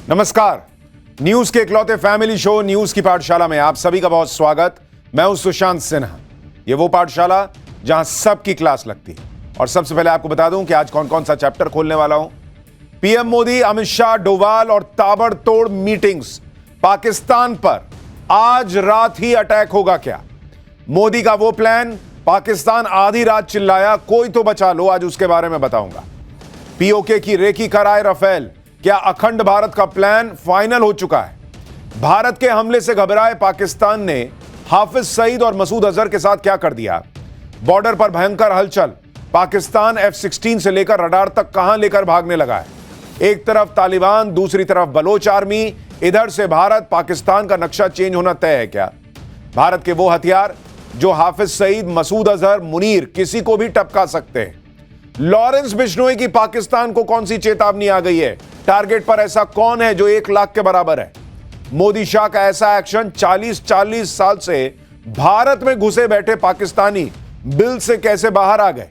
नमस्कार। न्यूज के इकलौते फैमिली शो न्यूज की पाठशाला में आप सभी का बहुत स्वागत। मैं हूं सुशांत सिन्हा। ये वो पाठशाला जहां सबकी क्लास लगती है। और सबसे पहले आपको बता दूं कि आज कौन कौन सा चैप्टर खोलने वाला हूं। पीएम मोदी, अमित शाह, डोवाल और ताबड़तोड़ मीटिंग्स। पाकिस्तान पर आज रात ही अटैक होगा क्या? मोदी का वो प्लान, पाकिस्तान आधी रात चिल्लाया कोई तो बचा लो, आज उसके बारे में बताऊंगा। पीओके की रेकी कराए राफेल, क्या अखंड भारत का प्लान फाइनल हो चुका है? भारत के हमले से घबराए पाकिस्तान ने हाफिज सईद और मसूद अजहर के साथ क्या कर दिया? बॉर्डर पर भयंकर हलचल, पाकिस्तान F-16 से लेकर रडार तक कहां लेकर भागने लगा है? एक तरफ तालिबान, दूसरी तरफ बलोच आर्मी, इधर से भारत, पाकिस्तान का नक्शा चेंज होना तय है क्या? भारत के वो हथियार जो हाफिज सईद, मसूद अजहर, मुनीर किसी को भी टपका सकते हैं। लॉरेंस बिश्नोई की पाकिस्तान को कौन सी चेतावनी आ गई है? टारगेट पर ऐसा कौन है जो 1 लाख के बराबर है? मोदी शाह का ऐसा एक्शन, 40 साल से भारत में घुसे बैठे पाकिस्तानी बिल से कैसे बाहर आ गए?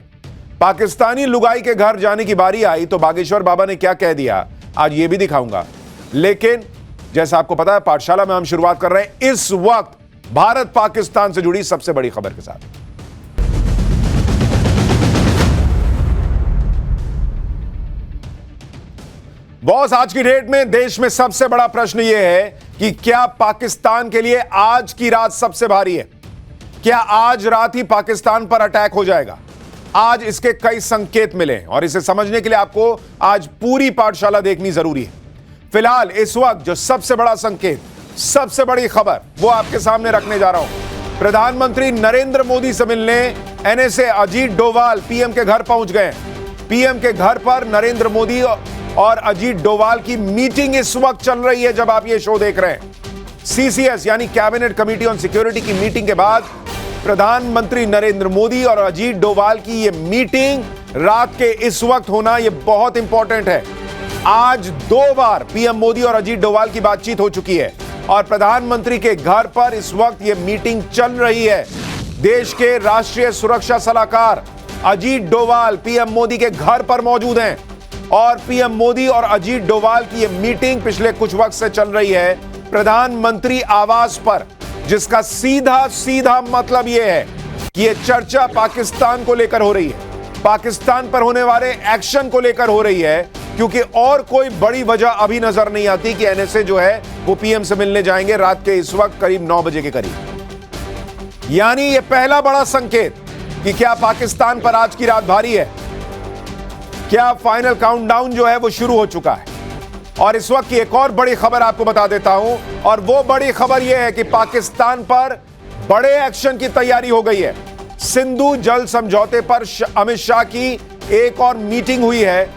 पाकिस्तानी लुगाई के घर जाने की बारी आई तो बागेश्वर बाबा ने क्या कह दिया, आज यह भी दिखाऊंगा। लेकिन जैसा आपको पता है, पाठशाला में हम शुरुआत कर रहे हैं इस वक्त भारत पाकिस्तान से जुड़ी सबसे बड़ी खबर के साथ। बॉस, आज की डेट में देश में सबसे बड़ा प्रश्न यह है कि क्या पाकिस्तान के लिए आज की रात सबसे भारी है? क्या आज रात ही पाकिस्तान पर अटैक हो जाएगा? आज इसके कई संकेत मिले और इसे समझने के लिए आपको आज पूरी पाठशाला देखनी जरूरी है। फिलहाल इस वक्त जो सबसे बड़ा संकेत, सबसे बड़ी खबर, वो आपके सामने रखने जा रहा हूं। प्रधानमंत्री नरेंद्र मोदी से मिलने एनएसए अजीत डोवाल पीएम के घर पहुंच गए। पीएम के घर पर नरेंद्र मोदी और अजीत डोवाल की मीटिंग इस वक्त चल रही है जब आप ये शो देख रहे हैं। सीसीएस यानी कैबिनेट कमेटी ऑन सिक्योरिटी की मीटिंग के बाद प्रधानमंत्री नरेंद्र मोदी और अजीत डोवाल की ये मीटिंग रात के इस वक्त होना, ये बहुत इंपॉर्टेंट है। आज 2 बार पीएम मोदी और अजीत डोवाल की बातचीत हो चुकी है और प्रधानमंत्री के घर पर इस वक्त ये मीटिंग चल रही है। देश के राष्ट्रीय सुरक्षा सलाहकार अजीत डोवाल पीएम मोदी के घर पर मौजूद हैं और पीएम मोदी और अजीत डोवाल की यह मीटिंग पिछले कुछ वक्त से चल रही है प्रधानमंत्री आवास पर, जिसका सीधा सीधा मतलब यह है कि यह चर्चा पाकिस्तान को लेकर हो रही है, पाकिस्तान पर होने वाले एक्शन को लेकर हो रही है, क्योंकि और कोई बड़ी वजह अभी नजर नहीं आती कि एनएसए जो है वो पीएम से मिलने जाएंगे रात के इस वक्त करीब 9 बजे के करीब। यानी यह पहला बड़ा संकेत कि क्या पाकिस्तान पर आज की रात भारी है, क्या फाइनल काउंटडाउन जो है वो शुरू हो चुका है। और इस वक्त की एक और बड़ी खबर आपको बता देता हूं, और वो बड़ी खबर यह है कि पाकिस्तान पर बड़े एक्शन की तैयारी हो गई है। सिंधु जल समझौते पर अमित शाह की एक और मीटिंग हुई है।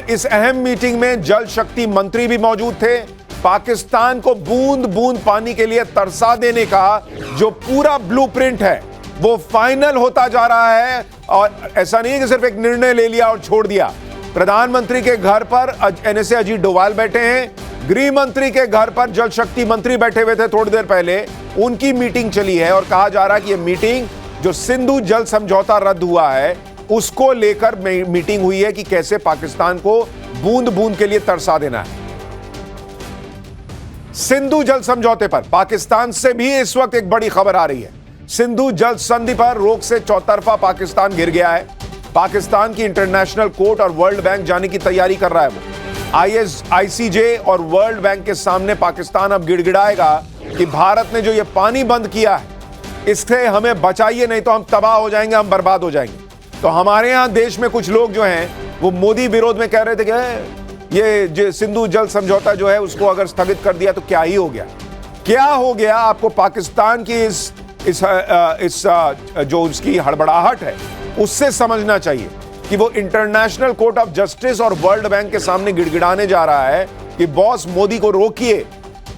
इस अहम मीटिंग में जल शक्ति मंत्री भी मौजूद थे। पाकिस्तान को बूंद बूंद पानी के लिए तरसा देने का जो पूरा ब्लूप्रिंट है वो फाइनल होता जा रहा है। और ऐसा नहीं है कि सिर्फ एक निर्णय ले लिया और छोड़ दिया। प्रधानमंत्री के घर पर एनएसए अजीत डोवाल बैठे हैं, गृह मंत्री के घर पर जल शक्ति मंत्री बैठे हुए थे थोड़ी देर पहले, उनकी मीटिंग चली है। और कहा जा रहा है कि यह मीटिंग जो सिंधु जल समझौता रद्द हुआ है उसको लेकर मीटिंग हुई है कि कैसे पाकिस्तान को बूंद बूंद के लिए तरसा देना है। सिंधु जल समझौते पर पाकिस्तान से भी इस वक्त एक बड़ी खबर आ रही है। सिंधु जल संधि पर रोक से चौतरफा पाकिस्तान घिर गया है। पाकिस्तान की इंटरनेशनल कोर्ट और वर्ल्ड बैंक जाने की तैयारी कर रहा है वो। ICJ और वर्ल्ड बैंक के सामने पाकिस्तान अब गिड़गिड़ाएगा कि भारत ने जो ये पानी बंद किया है इससे हमें बचाइए, नहीं तो हम तबाह हो जाएंगे, हम बर्बाद हो जाएंगे। तो हमारे यहां देश में कुछ लोग जो हैं वो मोदी विरोध में कह रहे थे कि ये सिंधु जल समझौता जो है उसको अगर स्थगित कर दिया तो क्या ही हो गया। क्या हो गया? आपको पाकिस्तान की इस जो उसकी हड़बड़ाहट है उससे समझना चाहिए कि वो इंटरनेशनल कोर्ट ऑफ जस्टिस और वर्ल्ड बैंक के सामने गिड़गिड़ाने जा रहा है कि बॉस मोदी को रोकिए,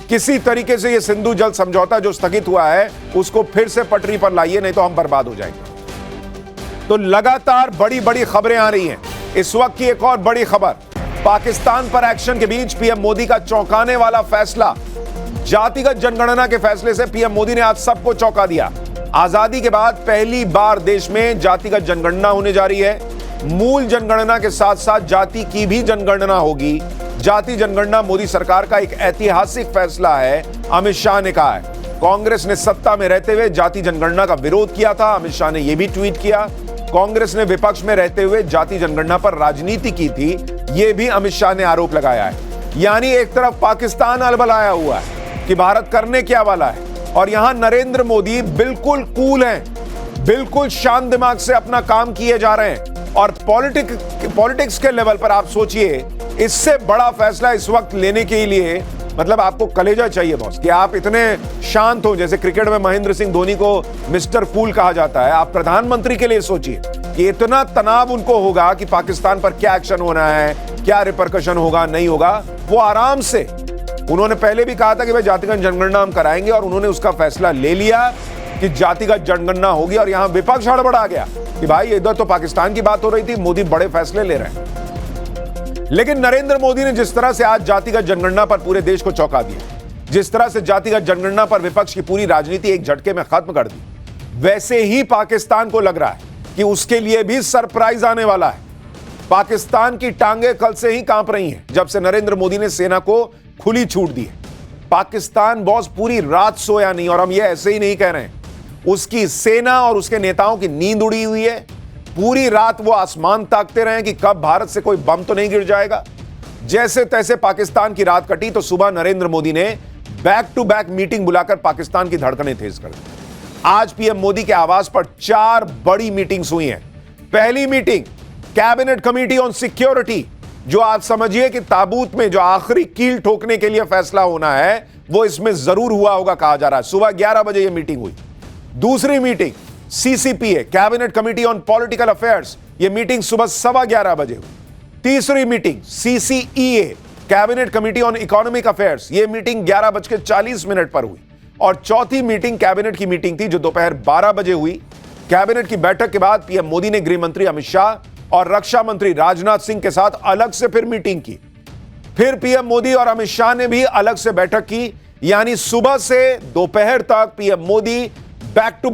किसी तरीके से ये सिंधु जल समझौता जो स्थगित हुआ है उसको फिर से पटरी पर लाइए, नहीं तो हम बर्बाद हो जाएंगे। तो लगातार बड़ी बड़ी खबरें आ रही हैं। इस वक्त की एक और बड़ी खबर, पाकिस्तान पर एक्शन के बीच पीएम मोदी का चौंकाने वाला फैसला। जातिगत जनगणना के फैसले से पीएम मोदी ने आज सबको चौंका दिया। आजादी के बाद पहली बार देश में जातिगत जनगणना होने जा रही है। मूल जनगणना के साथ साथ जाति की भी जनगणना होगी। जाति जनगणना मोदी सरकार का एक ऐतिहासिक फैसला है, अमित शाह ने कहा है। कांग्रेस ने सत्ता में रहते हुए जाति जनगणना का विरोध किया था, अमित शाह ने यह भी ट्वीट किया। कांग्रेस ने विपक्ष में रहते हुए जाति जनगणना पर राजनीति की थी, यह भी अमित शाह ने आरोप लगाया है। यानी एक तरफ पाकिस्तान अलबलाया हुआ है कि भारत करने क्या वाला है, और यहां नरेंद्र मोदी बिल्कुल कूल हैं, बिल्कुल शांत दिमाग से अपना काम किए जा रहे हैं। और पॉलिटिक्स के लेवल पर आप सोचिए, इससे बड़ा फैसला इस वक्त लेने के लिए मतलब आपको कलेजा चाहिए बॉस, कि आप इतने शांत हो। जैसे क्रिकेट में महेंद्र सिंह धोनी को मिस्टर कूल कहा जाता है, आप प्रधानमंत्री के लिए सोचिए कि इतना तनाव उनको होगा कि पाकिस्तान पर क्या एक्शन होना है, क्या रिपरकशन होगा, नहीं होगा। वो आराम से, उन्होंने पहले भी कहा था कि भाई जातिगत जनगणना हम कराएंगे, और उन्होंने उसका फैसला ले लिया कि जातिगत जनगणना होगी। और यहां विपक्ष हड़बड़ा गया कि भाई इधर तो पाकिस्तान की बात हो रही थी, मोदी बड़े फैसले ले रहे हैं। लेकिन नरेंद्र मोदी ने जिस तरह से आज जातिगत जनगणना पर पूरे देश को चौंका दिया, जिस तरह से जातिगत जनगणना पर विपक्ष की पूरी राजनीति एक झटके में खत्म कर दी, वैसे ही पाकिस्तान को लग रहा है कि उसके लिए भी सरप्राइज आने वाला है। पाकिस्तान की टांगे कल से ही कांप रही हैं जब से नरेंद्र मोदी ने सेना को खुली छूट दी है। पाकिस्तान बॉस पूरी रात सोया नहीं, और हम ये ऐसे ही नहीं कह रहे हैं। उसकी सेना और उसके नेताओं की नींद उड़ी हुई है। पूरी रात वो आसमान ताकते रहे कि कब भारत से कोई बम तो नहीं गिर जाएगा। जैसे तैसे पाकिस्तान की रात कटी तो सुबह नरेंद्र मोदी ने बैक टू बैक मीटिंग बुलाकर पाकिस्तान की धड़कनें तेज कर दी। आज पीएम मोदी के आवास पर 4 बड़ी मीटिंग्स हुई हैं। पहली meeting cabinet committee on security, जो आप समझिए कि ताबूत में जो आखिरी कील ठोकने के लिए फैसला होना है वो इसमें जरूर हुआ होगा, कहा जा रहा है। सुबह 11 बजे यह मीटिंग हुई। दूसरी meeting CCPA cabinet committee on political affairs, यह मीटिंग सुबह 11:15 बजे हुई। तीसरी meeting CCEA cabinet committee on economic affairs, यह मीटिंग 11:40 पर हुई। और चौथी मीटिंग कैबिनेट की मीटिंग थी जो दोपहर 12 बजे हुई। कैबिनेट की बैठक के बाद पीएम मोदी ने गृह मंत्री अमित शाह और रक्षा मंत्री राजनाथ सिंह के साथ अलग से फिर मीटिंग की। फिर पीएम मोदी और अमित शाह ने भी अलग से बैठक की। यानी सुबह से दोपहर तक PM Modi back to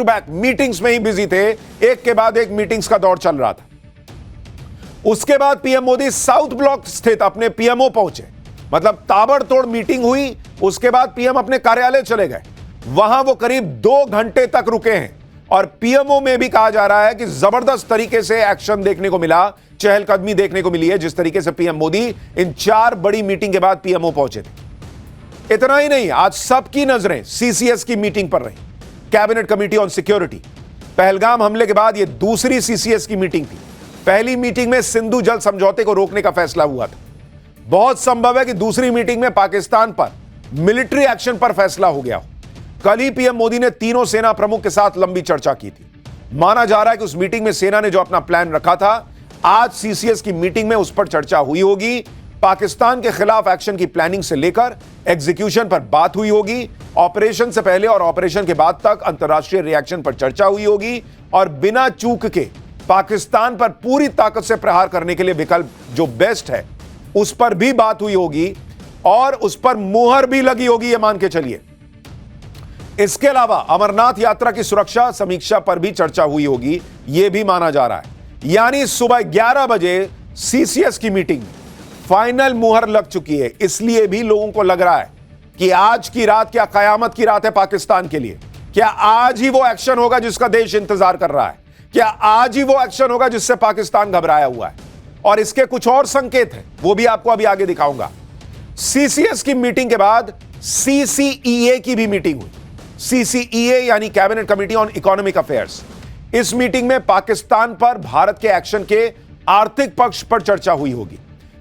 back meetings में ही बिजी थे। एक के बाद एक मीटिंग्स का दौर चल रहा था। उसके बाद पीएम मोदी साउथ ब्लॉक स्थित अपने पीएमओ पहुंचे, मतलब ताबड़तोड़ मीटिंग हुई। उसके बाद पीएम अपने कार्यालय चले गए, वहां वो करीब 2 घंटे तक रुके हैं। और पीएमओ में भी कहा जा रहा है कि जबरदस्त तरीके से एक्शन देखने को मिला, चहलकदमी देखने को मिली है, जिस तरीके से पीएम मोदी इन 4 बड़ी मीटिंग के बाद पीएमओ पहुंचे थे। इतना ही नहीं, आज सबकी नजरें सीसीएस की मीटिंग पर रही, cabinet committee on security. Pahalgam हमले के बाद यह दूसरी सीसीएस की मीटिंग थी। पहली मीटिंग में सिंधु जल समझौते को रोकने का फैसला हुआ था। बहुत संभव है कि दूसरी मीटिंग में पाकिस्तान पर मिलिट्री एक्शन पर फैसला हो गया हो। कल ही पीएम मोदी ने तीनों सेना प्रमुख के साथ लंबी चर्चा की थी। माना जा रहा है कि उस मीटिंग में सेना ने जो अपना प्लान रखा था, आज सीसीएस की मीटिंग में उस पर चर्चा हुई होगी। पाकिस्तान के खिलाफ एक्शन की प्लानिंग से लेकर एग्जीक्यूशन पर बात हुई होगी। ऑपरेशन से पहले और ऑपरेशन के बाद तक अंतर्राष्ट्रीय रिएक्शन पर चर्चा हुई होगी। और बिना चूक के पाकिस्तान पर पूरी ताकत से प्रहार करने के लिए विकल्प जो बेस्ट है उस पर भी बात हुई होगी, और उस पर मुहर भी लगी होगी, यह मान के चलिए। इसके अलावा अमरनाथ यात्रा की सुरक्षा समीक्षा पर भी चर्चा हुई होगी, यह भी माना जा रहा है। यानी सुबह 11 बजे सीसीएस की मीटिंग में फाइनल मुहर लग चुकी है। इसलिए भी लोगों को लग रहा है कि आज की रात क्या कयामत की रात है पाकिस्तान के लिए। क्या आज ही वो एक्शन होगा जिसका देश इंतजार कर रहा है? क्या आज ही वो एक्शन होगा जिससे पाकिस्तान घबराया हुआ है? और इसके कुछ और संकेत हैं, वो भी आपको अभी आगे दिखाऊंगा। सीसीएस की मीटिंग के बाद सीसीईए की भी मीटिंग हुई। सीसीईए यानी cabinet committee on economic affairs. इस मीटिंग में पाकिस्तान पर भारत के एक्शन के आर्थिक पक्ष पर चर्चा हुई होगी।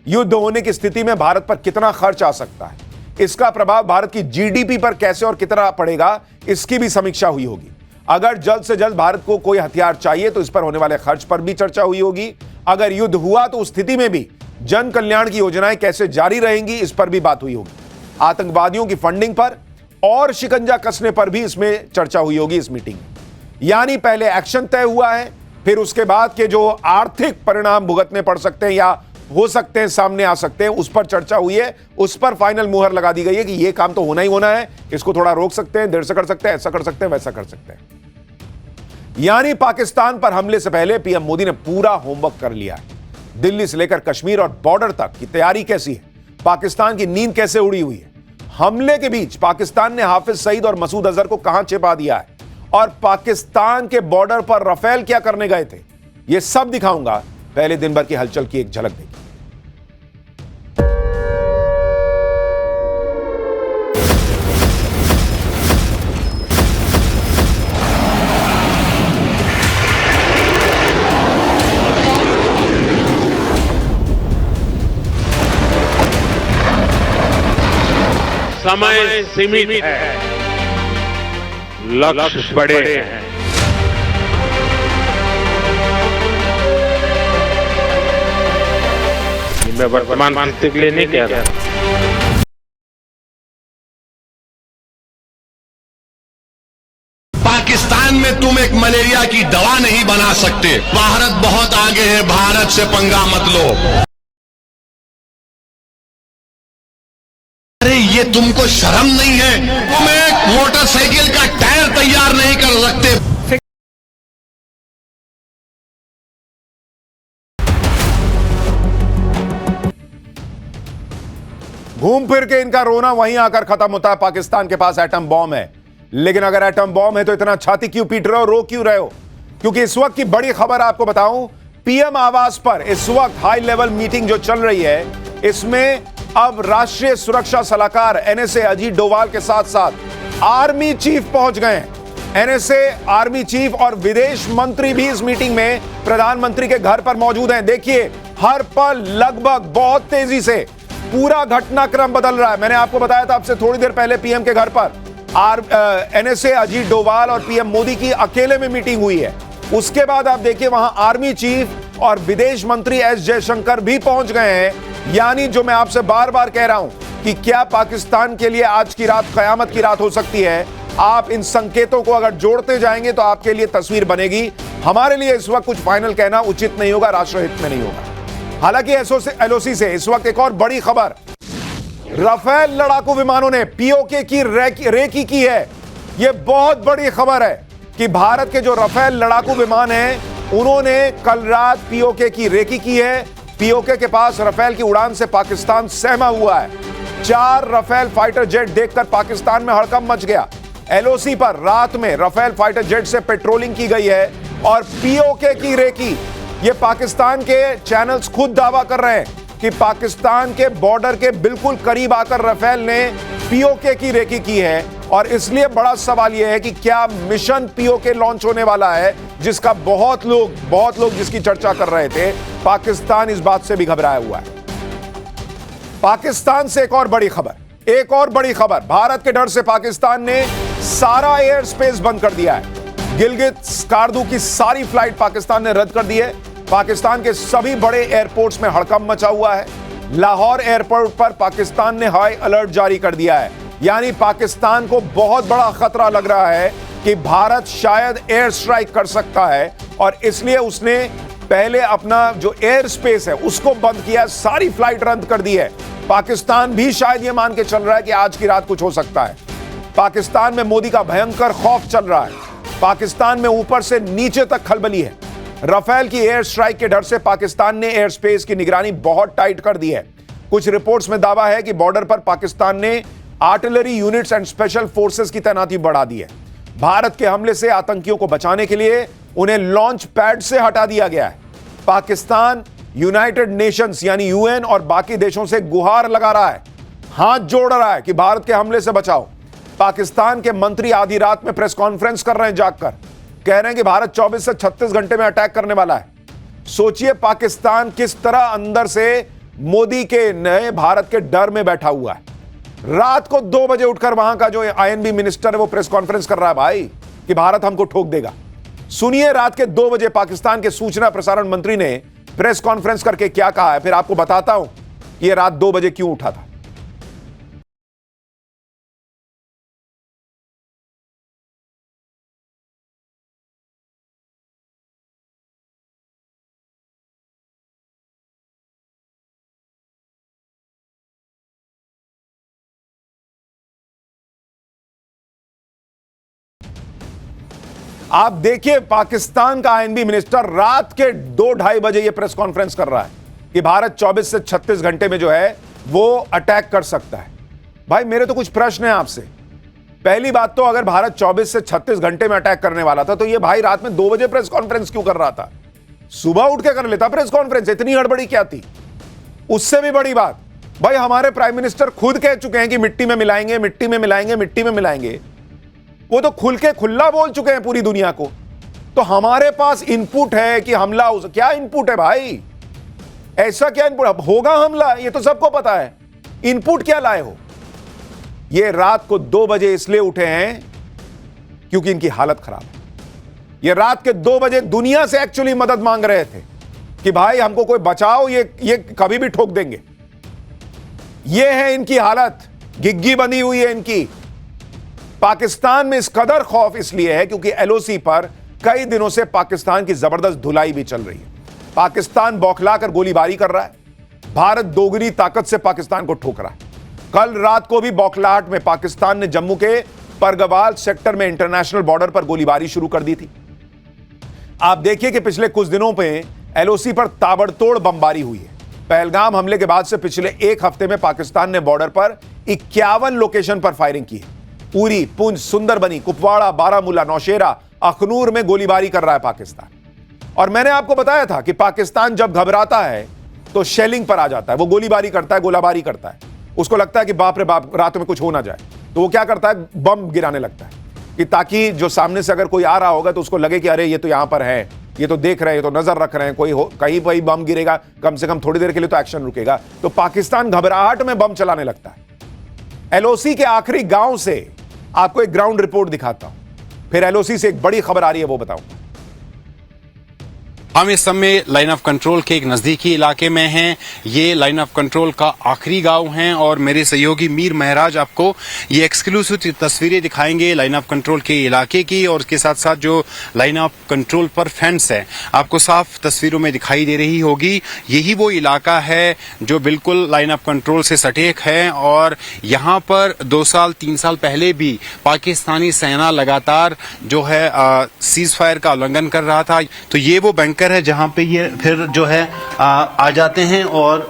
युद्ध होने की स्थिति में भारत पर कितना खर्च आ सकता है, इसका प्रभाव भारत की जीडीपी पर कैसे और कितना पड़ेगा, इसकी भी समीक्षा हुई होगी। अगर जल्द से जल्द भारत को कोई हथियार चाहिए तो इस पर होने वाले खर्च पर भी चर्चा हुई होगी। अगर युद्ध हुआ तो उस स्थिति में भी जन कल्याण की योजनाएं कैसे जारी रहेंगी, इस पर भी बात हुई होगी। आतंकवादियों की फंडिंग पर और शिकंजा कसने पर भी इसमें चर्चा हुई होगी इस मीटिंग में। यानी पहले एक्शन तय हुआ है, फिर उसके बाद के जो आर्थिक परिणाम भुगतने पड़ सकते हैं या हो सकते हैं, सामने आ सकते हैं, उस पर चर्चा हुई है। उस पर फाइनल मुहर लगा दी गई है कि यह काम तो होना ही होना है, इसको थोड़ा रोक सकते हैं, देर से कर सकते हैं, ऐसा कर सकते हैं, वैसा कर सकते हैं। यानी पाकिस्तान पर हमले से पहले पीएम मोदी ने पूरा होमवर्क कर लिया है। दिल्ली से लेकर कश्मीर और बॉर्डर तक की तैयारी कैसी है, पाकिस्तान की नींद कैसे उड़ी हुई है, हमले के बीच पाकिस्तान ने हाफिज सईद और मसूद अजहर को कहां छिपा दिया है, और पाकिस्तान के बॉर्डर पर राफेल क्या करने गए थे, यह सब दिखाऊंगा। पहले दिन भर की हलचल की एक झलक देखिए। समय सीमित है, लक्ष्य बड़े हैं। मैं वर्तमान स्थिति के लिए नहीं कह रहा। पाकिस्तान में तुम एक मलेरिया की दवा नहीं बना सकते। भारत बहुत आगे है, भारत से पंगा मत लो। अरे ये तुमको शर्म नहीं है? तुम एक मोटरसाइकिल का टायर तैयार नहीं कर सकते। घूम फिर के इनका रोना वहीं आकर खत्म होता है। पाकिस्तान के पास एटम बॉम्ब है, लेकिन अगर एटम बॉम्ब है तो इतना छाती क्यों पीट रहे हो, रो क्यों रहे हो? क्योंकि इस वक्त की बड़ी खबर आपको बताऊं, पीएम आवास पर इस वक्त हाई लेवल मीटिंग जो चल रही है, इसमें अब राष्ट्रीय सुरक्षा सलाहकार एनएसए अजीत डोभाल के साथ साथ आर्मी चीफ पहुंच गए हैं। एनएसए, आर्मी चीफ और विदेश मंत्री भी इस मीटिंग में प्रधानमंत्री के घर पर मौजूद हैं। देखिए, हर पल लगभग बहुत तेजी से पूरा घटनाक्रम बदल रहा है। मैंने आपको बताया था आपसे थोड़ी देर पहले पीएम के घर पर एनएसए अजीत डोभाल और पीएम मोदी की अकेले में मीटिंग हुई है। उसके बाद आप देखिए वहां आर्मी चीफ और विदेश मंत्री एस जयशंकर भी पहुंच गए हैं। यानी जो मैं आपसे बार बार कह रहा हूं कि क्या पाकिस्तान के लिए आज की रात कयामत की रात हो सकती है। आप इन संकेतों को अगर जोड़ते जाएंगे तो आपके लिए तस्वीर बनेगी। हमारे लिए इस वक्त कुछ फाइनल कहना उचित नहीं होगा, राष्ट्रहित में नहीं होगा। हालांकि एलओसी से इस वक्त एक और बड़ी खबर, राफेल लड़ाकू विमानों ने पीओके की रेकी की है। यह बहुत बड़ी खबर है कि भारत के जो राफेल लड़ाकू विमान हैं, उन्होंने कल रात पीओके की रेकी की है। पीओके के पास राफेल की उड़ान से पाकिस्तान सहमा हुआ है। 4 राफेल फाइटर जेट देखकर पाकिस्तान में हड़कंप मच गया। एलओसी पर रात में राफेल फाइटर जेट से पेट्रोलिंग की गई है और पीओके की रेकी, ये पाकिस्तान के चैनल्स खुद दावा कर रहे हैं कि पाकिस्तान के बॉर्डर के बिल्कुल करीब आकर राफेल ने पीओके की रेकी की है। और इसलिए बड़ा सवाल यह है कि क्या मिशन पीओके लॉन्च होने वाला है, जिसका बहुत लोग जिसकी चर्चा कर रहे थे। पाकिस्तान इस बात से भी घबराया हुआ है। पाकिस्तान से एक और बड़ी खबर, भारत के डर से पाकिस्तान ने सारा एयर स्पेस बंद कर दिया है। गिलगित स्कार्दू की सारी फ्लाइट पाकिस्तान ने रद्द कर दी है। पाकिस्तान के सभी बड़े एयरपोर्ट्स में हड़कंप मचा हुआ है। लाहौर एयरपोर्ट पर पाकिस्तान ने हाई अलर्ट जारी कर दिया है। यानी पाकिस्तान को बहुत बड़ा खतरा लग रहा है कि भारत शायद एयर स्ट्राइक कर सकता है, और इसलिए उसने पहले अपना जो एयर स्पेस है उसको बंद किया, सारी फ्लाइट रद्द कर दी है। पाकिस्तान भी शायद यह मान के चल रहा है कि आज की रात कुछ हो सकता है। पाकिस्तान में मोदी का भयंकर खौफ चल रहा है। पाकिस्तान में ऊपर से नीचे तक खलबली है। राफेल की एयर स्ट्राइक के डर से पाकिस्तान ने एयर स्पेस की निगरानी बहुत टाइट कर दी है। कुछ रिपोर्ट्स में दावा है कि बॉर्डर पर पाकिस्तान ने artillery units and special forces की तैनाती बढ़ा दी है। भारत के हमले से आतंकियों को बचाने के लिए उन्हें लॉन्च पैड से हटा दिया गया है। पाकिस्तान यूनाइटेड नेशंस यानी यूएन और बाकी देशों से गुहार लगा रहा है, हाथ जोड़ रहा है कि भारत के हमले से बचाओ। पाकिस्तान के मंत्री आधी रात में प्रेस कॉन्फ्रेंस कर रहे हैं, जागकर कह रहे हैं कि भारत 24 से 36 घंटे में अटैक करने वाला है। सोचिए पाकिस्तान किस तरह अंदर से मोदी के नए भारत के डर में बैठा हुआ है। रात को 2 बजे उठकर वहां का जो आईएनबी मिनिस्टर है वो प्रेस कॉन्फ्रेंस कर रहा है भाई कि भारत हमको ठोक देगा। सुनिए रात के 2 बजे पाकिस्तान के सूचना प्रसारण मंत्री ने प्रेस कॉन्फ्रेंस करके क्या कहा है, फिर आपको बताता हूं कि यह रात 2 बजे क्यों उठा था। आप देखिए पाकिस्तान का आईएनबी मिनिस्टर रात के 2-2:30 बजे यह प्रेस कॉन्फ्रेंस कर रहा है। कि भारत 24 से 36 घंटे में जो है वो अटैक कर सकता है। भाई मेरे तो कुछ प्रश्न है आपसे। पहली बात तो अगर भारत 24 से 36 घंटे में अटैक करने वाला था तो ये भाई रात में 2 बजे प्रेस कॉन्फ्रेंस क्यों कर रहा था? सुबह उठ के कर लेता प्रेस कॉन्फ्रेंस, इतनी हड़बड़ी क्या थी? उससे भी बड़ी बात, भाई हमारे प्राइम मिनिस्टर खुद कह चुके हैं कि मिट्टी में मिलाएंगे, मिट्टी में मिलाएंगे, मिट्टी में मिलाएंगे। वो तो खुल के खुला बोल चुके हैं पूरी दुनिया को। तो हमारे पास इनपुट है कि हमला हो। क्या इनपुट है भाई? ऐसा क्या इनपुट होगा? हमला, ये तो सबको पता है। इनपुट क्या लाए हो? ये रात को 2 बजे इसलिए उठे हैं क्योंकि इनकी हालत खराब है। ये रात के 2 बजे दुनिया से एक्चुअली मदद मांग रहे थे कि भाई हमको कोई बचाओ, ये कभी भी ठोक देंगे। ये है इनकी हालत, गिग्गी बंधी हुई है इनकी। पाकिस्तान में इस कदर खौफ इसलिए है क्योंकि एलओसी पर कई दिनों से पाकिस्तान की जबरदस्त धुलाई भी चल रही है। पाकिस्तान बौखलाकर गोलीबारी कर रहा है, भारत दोगुनी ताकत से पाकिस्तान को ठोक रहा है। कल रात को भी बौखलाहट में पाकिस्तान ने जम्मू के परगवाल सेक्टर में इंटरनेशनल बॉर्डर पर गोलीबारी शुरू कर दी थी। आप देखिए कि पिछले कुछ दिनों में एलओसी पर ताबड़तोड़ बमबारी हुई है। पहलगाम हमले के बाद से पिछले 1 हफ्ते में पाकिस्तान ने बॉर्डर पर 51 लोकेशन पर फायरिंग की है। उरी, पुंछ, सुंदरबनी, कुपवाड़ा, बारामूला, नौशेरा, अखनूर में गोलीबारी कर रहा है पाकिस्तान। और मैंने आपको बताया था कि पाकिस्तान जब घबराता है तो शेलिंग पर आ जाता है, वो गोलीबारी करता है, गोलाबारी करता है। उसको लगता है कि बाप रे बाप रात में कुछ हो ना जाए, तो वो क्या करता है, बम गिराने लगता है कि ताकि जो सामने से अगर कोई आ रहा होगा तो उसको लगे कि अरे ये तो यहां पर है, ये तो देख रहे हैं, ये तो नजर रख रहे हैं, कोई कहीं पर बम गिरेगा, कम से कम थोड़ी देर के लिए तो एक्शन रुकेगा। तो पाकिस्तान घबराहट में बम चलाने लगता है। एलओसी के आखिरी गांव से आपको एक ग्राउंड रिपोर्ट दिखाता हूं, फिर एलओसी से एक बड़ी खबर आ रही है वो बताऊंगा। हम इस समय लाइन ऑफ कंट्रोल के एक नजदीकी इलाके में हैं। ये लाइन ऑफ कंट्रोल का आखिरी गांव है और मेरे सहयोगी मीर महराज आपको ये एक्सक्लूसिव तस्वीरें दिखाएंगे लाइन ऑफ कंट्रोल के इलाके की, और उसके साथ साथ जो लाइन ऑफ कंट्रोल पर फेंस है आपको साफ तस्वीरों में दिखाई दे रही होगी। यही वो इलाका है जो बिल्कुल लाइन ऑफ कंट्रोल से सटीक है और यहाँ पर 2 साल 3 साल पहले भी पाकिस्तानी सेना लगातार जो है सीज फायर का उल्लंघन कर रहा था। तो ये वो बैंक है जहां पे ये फिर जो है आ जाते हैं और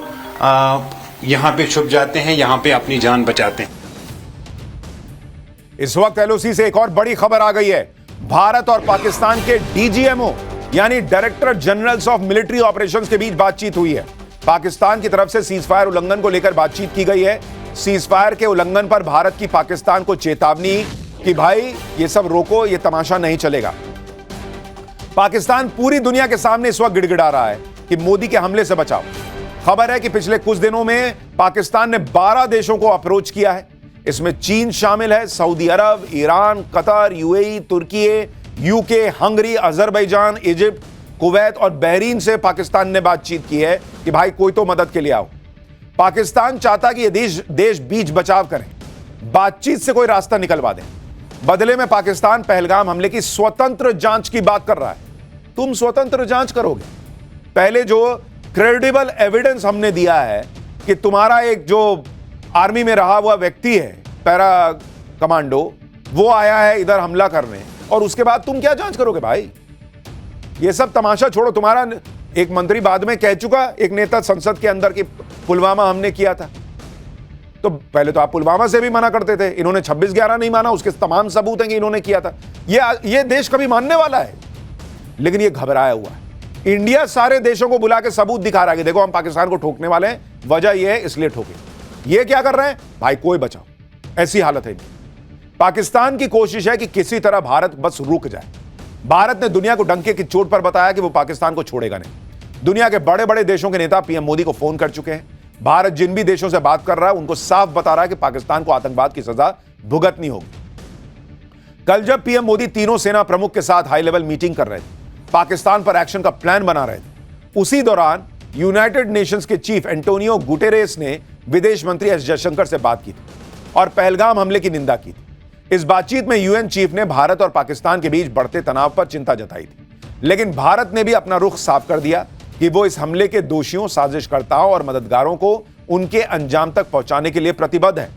यहां पे छुप जाते हैं, यहां पे अपनी जान बचाते हैं। इस वक्त एलओसी से एक और बड़ी खबर आ गई है। भारत और पाकिस्तान के डीजीएमओ यानी director generals of military operations के बीच बातचीत हुई है। पाकिस्तान की तरफ से सीज फायर उल्लंघन को लेकर बातचीत की गई है। सीज फायर के उल्लंघन पर भारत की पाकिस्तान को चेतावनी कि भाई ये सब रोको, ये तमाशा नहीं चलेगा। पाकिस्तान पूरी दुनिया के सामने इस वक्त गिड़गिड़ा रहा है कि मोदी के हमले से बचाओ। खबर है कि पिछले कुछ दिनों में पाकिस्तान ने 12 देशों को अप्रोच किया है। इसमें चीन शामिल है, सऊदी अरब, ईरान, कतर, यूएई, तुर्की, UK, Hungary, Azerbaijan, Egypt, Kuwait और बहरीन से पाकिस्तान ने बातचीत की है कि भाई कोई तो मदद के लिए आओ। पाकिस्तान चाहता कि ये देश बीच बचाव करें, बातचीत से कोई रास्ता निकलवा दें। बदले में पाकिस्तान पहलगाम हमले की स्वतंत्र जांच की बात कर रहा है। तुम स्वतंत्र जांच करोगे? पहले जो क्रेडिबल एविडेंस हमने दिया है कि तुम्हारा एक जो आर्मी में रहा हुआ व्यक्ति है, पैरा कमांडो, वो आया है इधर हमला करने, और उसके बाद तुम क्या जांच करोगे भाई? ये सब तमाशा छोड़ो। तुम्हारा एक मंत्री बाद में कह चुका, एक नेता संसद के अंदर, कि पुलवामा हमने किया था। तो पहले तो आप पुलवामा से भी मना करते थे, इन्होंने 26/11 नहीं माना, उसके तमाम सबूत हैं कि इन्होंने किया था। ये देश कभी मानने वाला है? लेकिन ये घबराया हुआ है। इंडिया सारे देशों को बुला के सबूत दिखा रहा है कि देखो हम पाकिस्तान को ठोकने वाले हैं, वजह यह है इसलिए ठोके। ये क्या कर रहे हैं भाई? कोई बचाओ, ऐसी हालत है। पाकिस्तान की कोशिश है कि किसी तरह भारत बस रुक जाए। भारत ने दुनिया को डंके की चोट पर बताया कि वो पाकिस्तान को छोड़ेगा नहीं। दुनिया के बड़े बड़े देशों के नेता पीएम मोदी को फोन कर चुके हैं। भारत जिन भी देशों से बात कर रहा है उनको साफ बता रहा है कि पाकिस्तान को आतंकवाद की सजा भुगतनी होगी। कल जब पीएम मोदी तीनों सेना प्रमुख के साथ हाई लेवल मीटिंग कर रहे थे, पाकिस्तान पर एक्शन का प्लान बना रहे थे, उसी दौरान यूनाइटेड नेशंस के चीफ एंटोनियो गुटेरेस ने विदेश मंत्री एस जयशंकर से बात की थी और पहलगाम हमले की निंदा की थी। इस बातचीत में यूएन चीफ ने भारत और पाकिस्तान के बीच बढ़ते तनाव पर चिंता जताई थी, लेकिन भारत ने भी अपना रुख साफ कर दिया कि वो इस हमले के दोषियों, साजिशकर्ताओं और मददगारों को उनके अंजाम तक पहुंचाने के लिए प्रतिबद्ध है।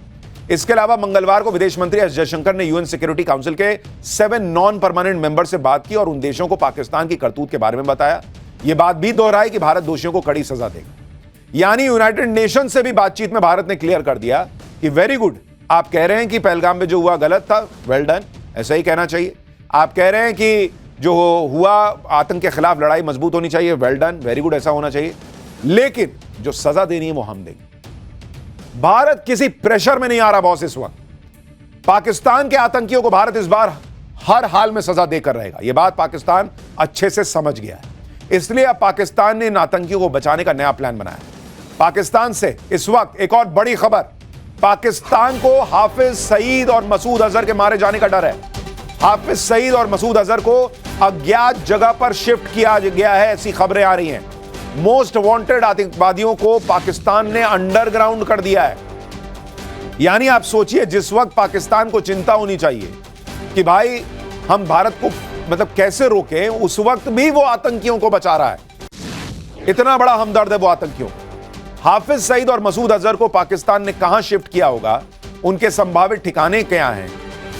इसके अलावा मंगलवार को विदेश मंत्री एस जयशंकर ने यूएन सिक्योरिटी काउंसिल के 7 नॉन परमानेंट मेंबर से बात की और उन देशों को पाकिस्तान की करतूत के बारे में बताया। यह बात भी दोहराई कि भारत दोषियों को कड़ी सजा देगा। यानी यूनाइटेड नेशन से भी बातचीत में भारत ने क्लियर कर दिया कि वेरी गुड, आप कह रहे हैं कि पहलगाम में जो हुआ गलत था, वेल डन, ऐसा ही कहना चाहिए। आप कह रहे हैं कि जो हुआ आतंक के खिलाफ लड़ाई मजबूत होनी चाहिए, वेल डन, वेरी गुड, ऐसा होना चाहिए, लेकिन जो सजा देनी है वो हम देंगे। भारत किसी प्रेशर में नहीं आ रहा बॉस। इस वक्त पाकिस्तान के आतंकियों को भारत इस बार हर हाल में सजा देकर रहेगा। यह बात पाकिस्तान अच्छे से समझ गया है, इसलिए अब पाकिस्तान ने इन आतंकियों को बचाने का नया प्लान बनाया। पाकिस्तान से इस वक्त एक और बड़ी खबर, पाकिस्तान को हाफिज सईद और मसूद अजहर के मारे जाने का डर है। हाफिज सईद और मसूद अजहर को अज्ञात जगह पर शिफ्ट किया गया है, ऐसी खबरें आ रही हैं। मोस्ट वांटेड आतंकवादियों को पाकिस्तान ने अंडरग्राउंड कर दिया है। यानी आप सोचिए, जिस वक्त पाकिस्तान को चिंता होनी चाहिए कि भाई हम भारत को मतलब कैसे रोकें, उस वक्त भी वो आतंकियों को बचा रहा है। इतना बड़ा हमदर्द है वो आतंकियों। हाफिज सईद और मसूद अजहर को पाकिस्तान ने कहां शिफ्ट किया होगा, उनके संभावित ठिकाने क्या हैं,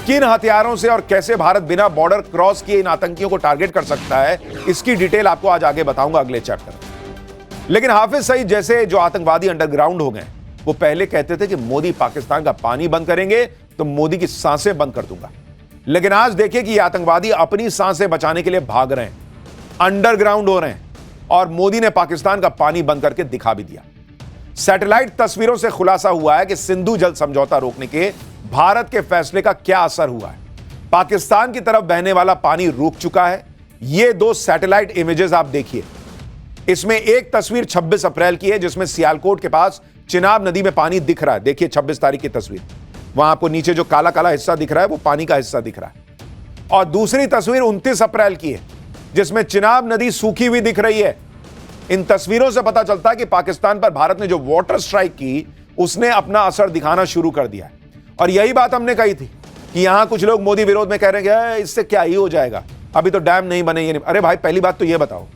किन हथियारों से और कैसे भारत बिना बॉर्डर क्रॉस किए इन आतंकियों को टारगेट कर सकता है, इसकी डिटेल आपको आज आगे बताऊंगा अगले चैप्टर में। लेकिन हाफिज सईद जैसे जो आतंकवादी अंडरग्राउंड हो गए, वो पहले कहते थे कि मोदी पाकिस्तान का पानी बंद करेंगे तो मोदी की सांसें बंद कर दूंगा। लेकिन आज देखिए कि ये आतंकवादी अपनी सांसें बचाने के लिए भाग रहे हैं, अंडरग्राउंड हो रहे हैं, और मोदी ने पाकिस्तान का पानी बंद करके दिखा भी दिया। सैटेलाइट तस्वीरों से खुलासा हुआ है कि सिंधु जल समझौता रोकने के भारत के फैसले का क्या असर हुआ है। पाकिस्तान की तरफ बहने वाला पानी रुक चुका है। ये दो सैटेलाइट इमेजेस आप देखिए। इसमें एक तस्वीर 26 अप्रैल की है, जिसमें सियालकोट के पास चिनाब नदी में पानी दिख रहा है। देखिए 26 तारीख की तस्वीर, वहां आपको नीचे जो काला काला हिस्सा दिख रहा है वो पानी का हिस्सा दिख रहा है। और दूसरी तस्वीर 29 अप्रैल की है, जिसमें चिनाब नदी सूखी हुई दिख रही है। इन तस्वीरों से पता चलता है कि पाकिस्तान पर भारत ने जो वाटर स्ट्राइक की, उसने अपना असर दिखाना शुरू कर दिया है। और यही बात हमने कही थी कि यहां कुछ लोग मोदी विरोध में कह रहे हैं इससे क्या ही हो जाएगा, अभी तो डैम नहीं बने, ये नहीं। अरे भाई, पहली बात तो यह बताओ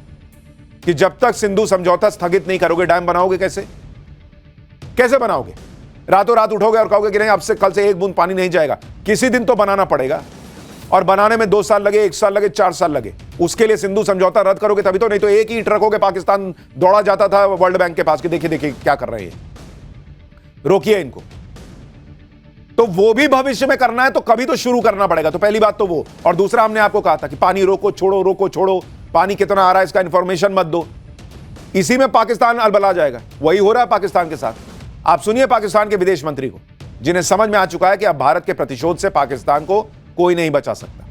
कि जब तक सिंधु समझौता स्थगित नहीं करोगे, डैम बनाओगे कैसे? कैसे बनाओगे? रातों रात उठोगे और कहोगे कि नहीं, अब से कल से एक बूंद पानी नहीं जाएगा। किसी दिन तो बनाना पड़ेगा, और बनाने में 2 साल लगे, 1 साल लगे, 4 साल लगे। उसके लिए सिंधु समझौता रद्द करोगे तभी तो, नहीं तो एक ही ईंट रखोगे। पाकिस्तान दौड़ा जाता था वर्ल्ड बैंक के पास कि देखिए देखिए क्या कर रहे हैं, रोकिए इनको। तो वो भी भविष्य में करना है तो कभी तो शुरू करना पड़ेगा। तो पहली बात तो वो, और दूसरा हमने आपको कहा था कि पानी रोको छोड़ो, रोको छोड़ो, पानी कितना आ रहा है इसका इंफॉर्मेशन मत दो। इसी में पाकिस्तान अलबला जाएगा। वही हो रहा है पाकिस्तान के साथ। आप सुनिए पाकिस्तान के विदेश मंत्री को, जिन्हें समझ में आ चुका है कि अब भारत के प्रतिशोध से पाकिस्तान को कोई नहीं बचा सकता।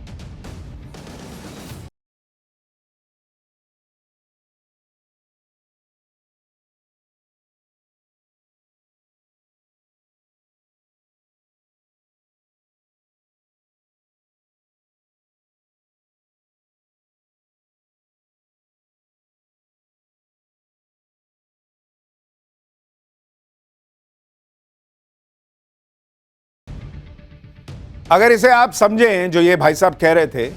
अगर इसे आप समझें, जो ये भाई साहब कह रहे थे,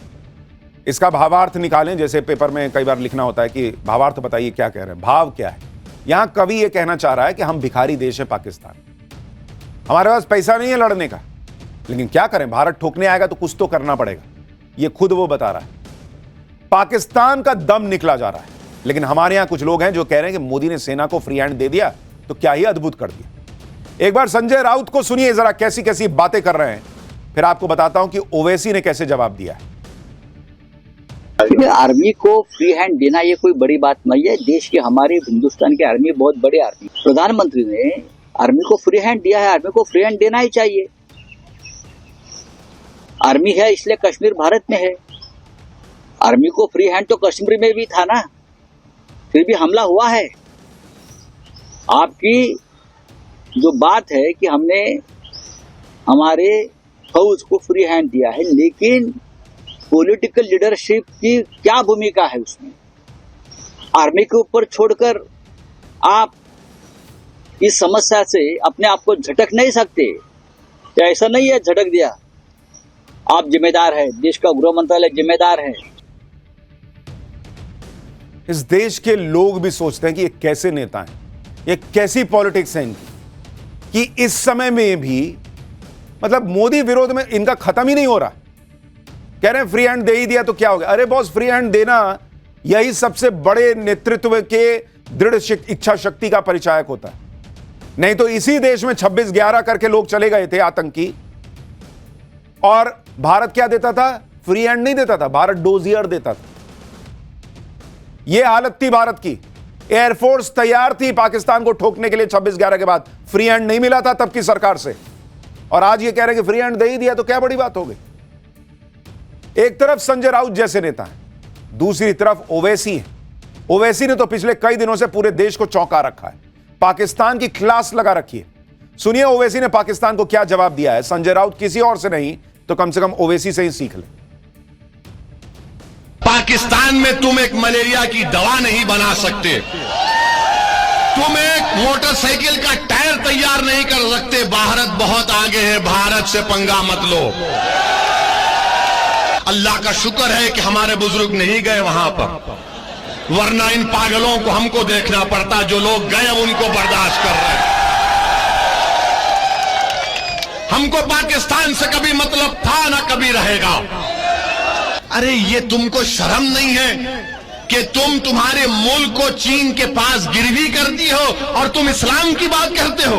इसका भावार्थ निकालें। जैसे पेपर में कई बार लिखना होता है कि भावार्थ बताइए क्या कह रहे हैं, भाव क्या है। यहां कवि ये कहना चाह रहा है कि हम भिखारी देश है पाकिस्तान, हमारे पास पैसा नहीं है लड़ने का, लेकिन क्या करें, भारत ठोकने आएगा तो कुछ तो करना पड़ेगा। ये खुद वो बता रहा है। पाकिस्तान का दम निकला जा रहा है। लेकिन हमारे यहां कुछ लोग हैं जो कह रहे हैं कि मोदी ने सेना को फ्री हैंड दे दिया तो क्या ही अद्भुत कर दिया। एक बार संजय राउत को सुनिए जरा, कैसी कैसी बातें कर रहे हैं, फिर आपको बताता हूं कि ओवैसी ने कैसे जवाब दिया है। आर्मी को फ्री हैंड देना ये कोई बड़ी बात नहीं है। देश की, हमारे हिंदुस्तान की आर्मी बहुत बड़ी आर्मी। प्रधानमंत्री ने आर्मी को फ्री हैंड दिया है, आर्मी को फ्री हैंड देना ही चाहिए। आर्मी है इसलिए कश्मीर भारत में है। आर्मी को फ्री हैंड तो कश्मीर में भी था ना, फिर भी हमला हुआ है। आपकी जो बात है कि हमने हमारे फौज को फ्री हैंड दिया है, लेकिन पॉलिटिकल लीडरशिप की क्या भूमिका है उसमें? आर्मी के ऊपर छोड़कर आप इस समस्या से अपने आप को झटक नहीं सकते। क्या ऐसा नहीं है झटक दिया? आप जिम्मेदार है, देश का गृह मंत्रालय जिम्मेदार है। इस देश के लोग भी सोचते हैं कि ये कैसे नेता हैं, ये कैसी पॉलिटिक्स है इनकी, कि इस समय में भी मतलब मोदी विरोध में इनका खत्म ही नहीं हो रहा। कह रहे हैं फ्री हैंड दे ही दिया तो क्या हो गया। अरे बॉस, फ्री हैंड देना यही सबसे बड़े नेतृत्व के दृढ़ इच्छा शक्ति का परिचायक होता है। नहीं तो इसी देश में 26/11 करके लोग चले गए थे आतंकी, और भारत क्या देता था? फ्री हैंड नहीं देता था, भारत डोजियर देता था। यह हालत थी भारत की। एयरफोर्स तैयार थी पाकिस्तान को ठोकने के लिए 26/11 के बाद। फ्री हैंड नहीं मिला था तब की सरकार से, और आज ये कह रहे हैं कि फ्री हैंड दे ही दिया तो क्या बड़ी बात हो गई। एक तरफ संजय राउत जैसे नेता हैं, दूसरी तरफ ओवैसी है। ओवैसी ने तो पिछले कई दिनों से पूरे देश को चौंका रखा है, पाकिस्तान की क्लास लगा रखी है। सुनिए ओवैसी ने पाकिस्तान को क्या जवाब दिया है। संजय राउत किसी और से नहीं तो कम से कम ओवैसी से ही सीख ले। पाकिस्तान में तुम एक मलेरिया की दवा नहीं बना सकते, तुम एक मोटरसाइकिल का टायर तैयार नहीं कर सकते। भारत बहुत आगे है, भारत से पंगा मत लो। अल्लाह का शुक्र है कि हमारे बुजुर्ग नहीं गए वहां पर, वरना इन पागलों को हमको देखना पड़ता। जो लोग गए उनको बर्दाश्त कर रहे हैं। हमको पाकिस्तान से कभी मतलब था ना कभी रहेगा। अरे ये तुमको शर्म नहीं है कि तुम्हारे मुल्क को चीन के पास गिरवी कर दी हो और तुम इस्लाम की बात करते हो?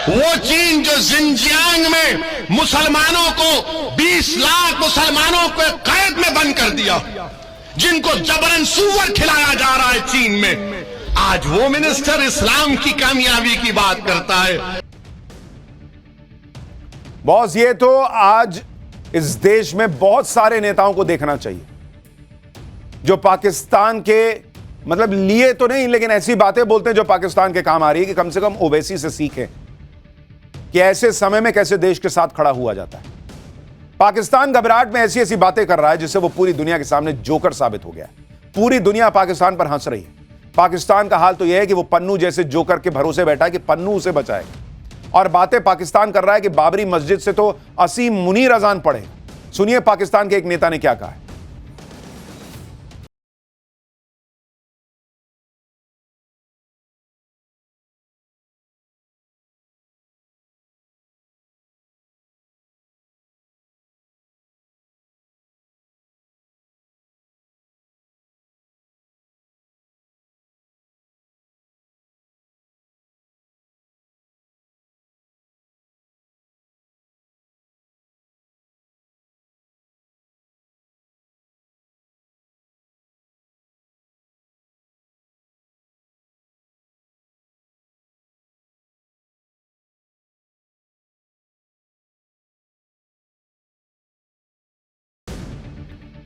वो चीन जो जिनजियांग में मुसलमानों को 20 लाख मुसलमानों को कैद में बंद कर दिया, जिनको जबरन सूअर खिलाया जा रहा है चीन में, आज वो मिनिस्टर इस्लाम की कामयाबी की बात करता है। बॉस, ये तो आज इस देश में बहुत सारे नेताओं को देखना चाहिए जो पाकिस्तान के मतलब लिए तो नहीं, लेकिन ऐसी बातें बोलते हैं जो पाकिस्तान के काम आ रही है, कि कम से कम ओवैसी से सीखें कि ऐसे समय में कैसे देश के साथ खड़ा हुआ जाता है। पाकिस्तान घबराहट में ऐसी ऐसी बातें कर रहा है जिससे वो पूरी दुनिया के सामने जोकर साबित हो गया है। पूरी दुनिया पाकिस्तान पर हंस रही है। पाकिस्तान का हाल तो यह है कि वो पन्नू जैसे जोकर के भरोसे बैठा है कि पन्नू उसे बचाएगा, और बातें पाकिस्तान कर रहा है कि बाबरी मस्जिद से तो असीम मुनीर अजान पढ़े। सुनिए पाकिस्तान के एक नेता ने क्या कहा है।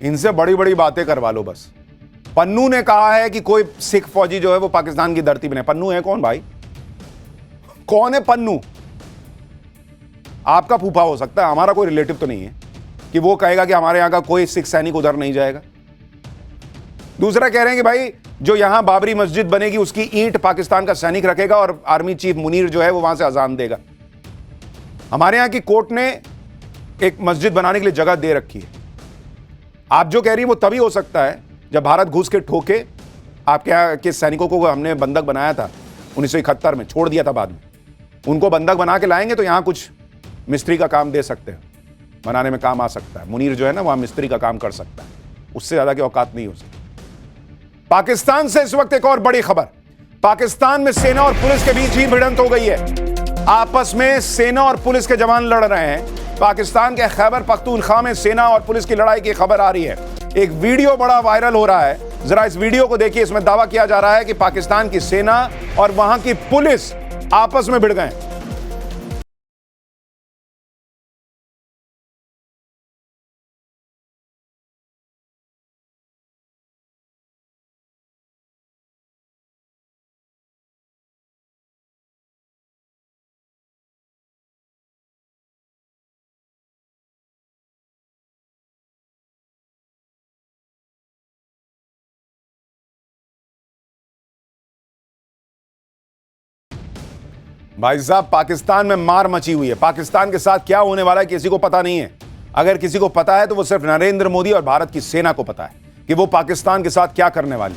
इनसे बड़ी बड़ी बातें करवा लो बस। पन्नू ने कहा है कि कोई सिख फौजी जो है वो पाकिस्तान की धरती में। पन्नू है कौन भाई? कौन है पन्नू? आपका फूफा हो सकता है, हमारा कोई रिलेटिव तो नहीं है कि वो कहेगा कि हमारे यहां का कोई सिख सैनिक उधर नहीं जाएगा। दूसरा कह रहे हैं कि भाई जो यहां बाबरी मस्जिद बनेगी उसकी ईंट पाकिस्तान का सैनिक रखेगा और आर्मी चीफ मुनीर जो है वो वहां से अजान देगा। हमारे यहां की कोर्ट ने एक मस्जिद बनाने के लिए जगह दे रखी है। आप जो कह रही है वो तभी हो सकता है जब भारत घुस के ठोके। आपके यहाँ के सैनिकों को हमने बंधक बनाया था 1971 में, छोड़ दिया था बाद में। उनको बंधक बना के लाएंगे तो यहाँ कुछ मिस्त्री का काम दे सकते हैं, बनाने में काम आ सकता है। मुनीर जो है ना वहाँ मिस्त्री का काम कर सकता है, उससे ज़्यादा की औकात नहीं हो सकती। पाकिस्तान से इस वक्त एक और बड़ी खबर। पाकिस्तान में सेना और पुलिस के बीच ही भिड़ंत हो गई है। आपस में सेना और पुलिस के जवान लड़ रहे हैं। पाकिस्तान के खैबर पख्तूनख्वा में सेना और पुलिस की लड़ाई की खबर आ रही है। एक वीडियो बड़ा वायरल हो रहा है, जरा इस वीडियो को देखिए। इसमें दावा किया जा रहा है कि पाकिस्तान की सेना और वहां की पुलिस आपस में भिड़ गए। भाई साहब, पाकिस्तान में मार मची हुई है। पाकिस्तान के साथ क्या होने वाला है किसी को पता नहीं है। अगर किसी को पता है तो वो सिर्फ नरेंद्र मोदी और भारत की सेना को पता है कि वो पाकिस्तान के साथ क्या करने वाली।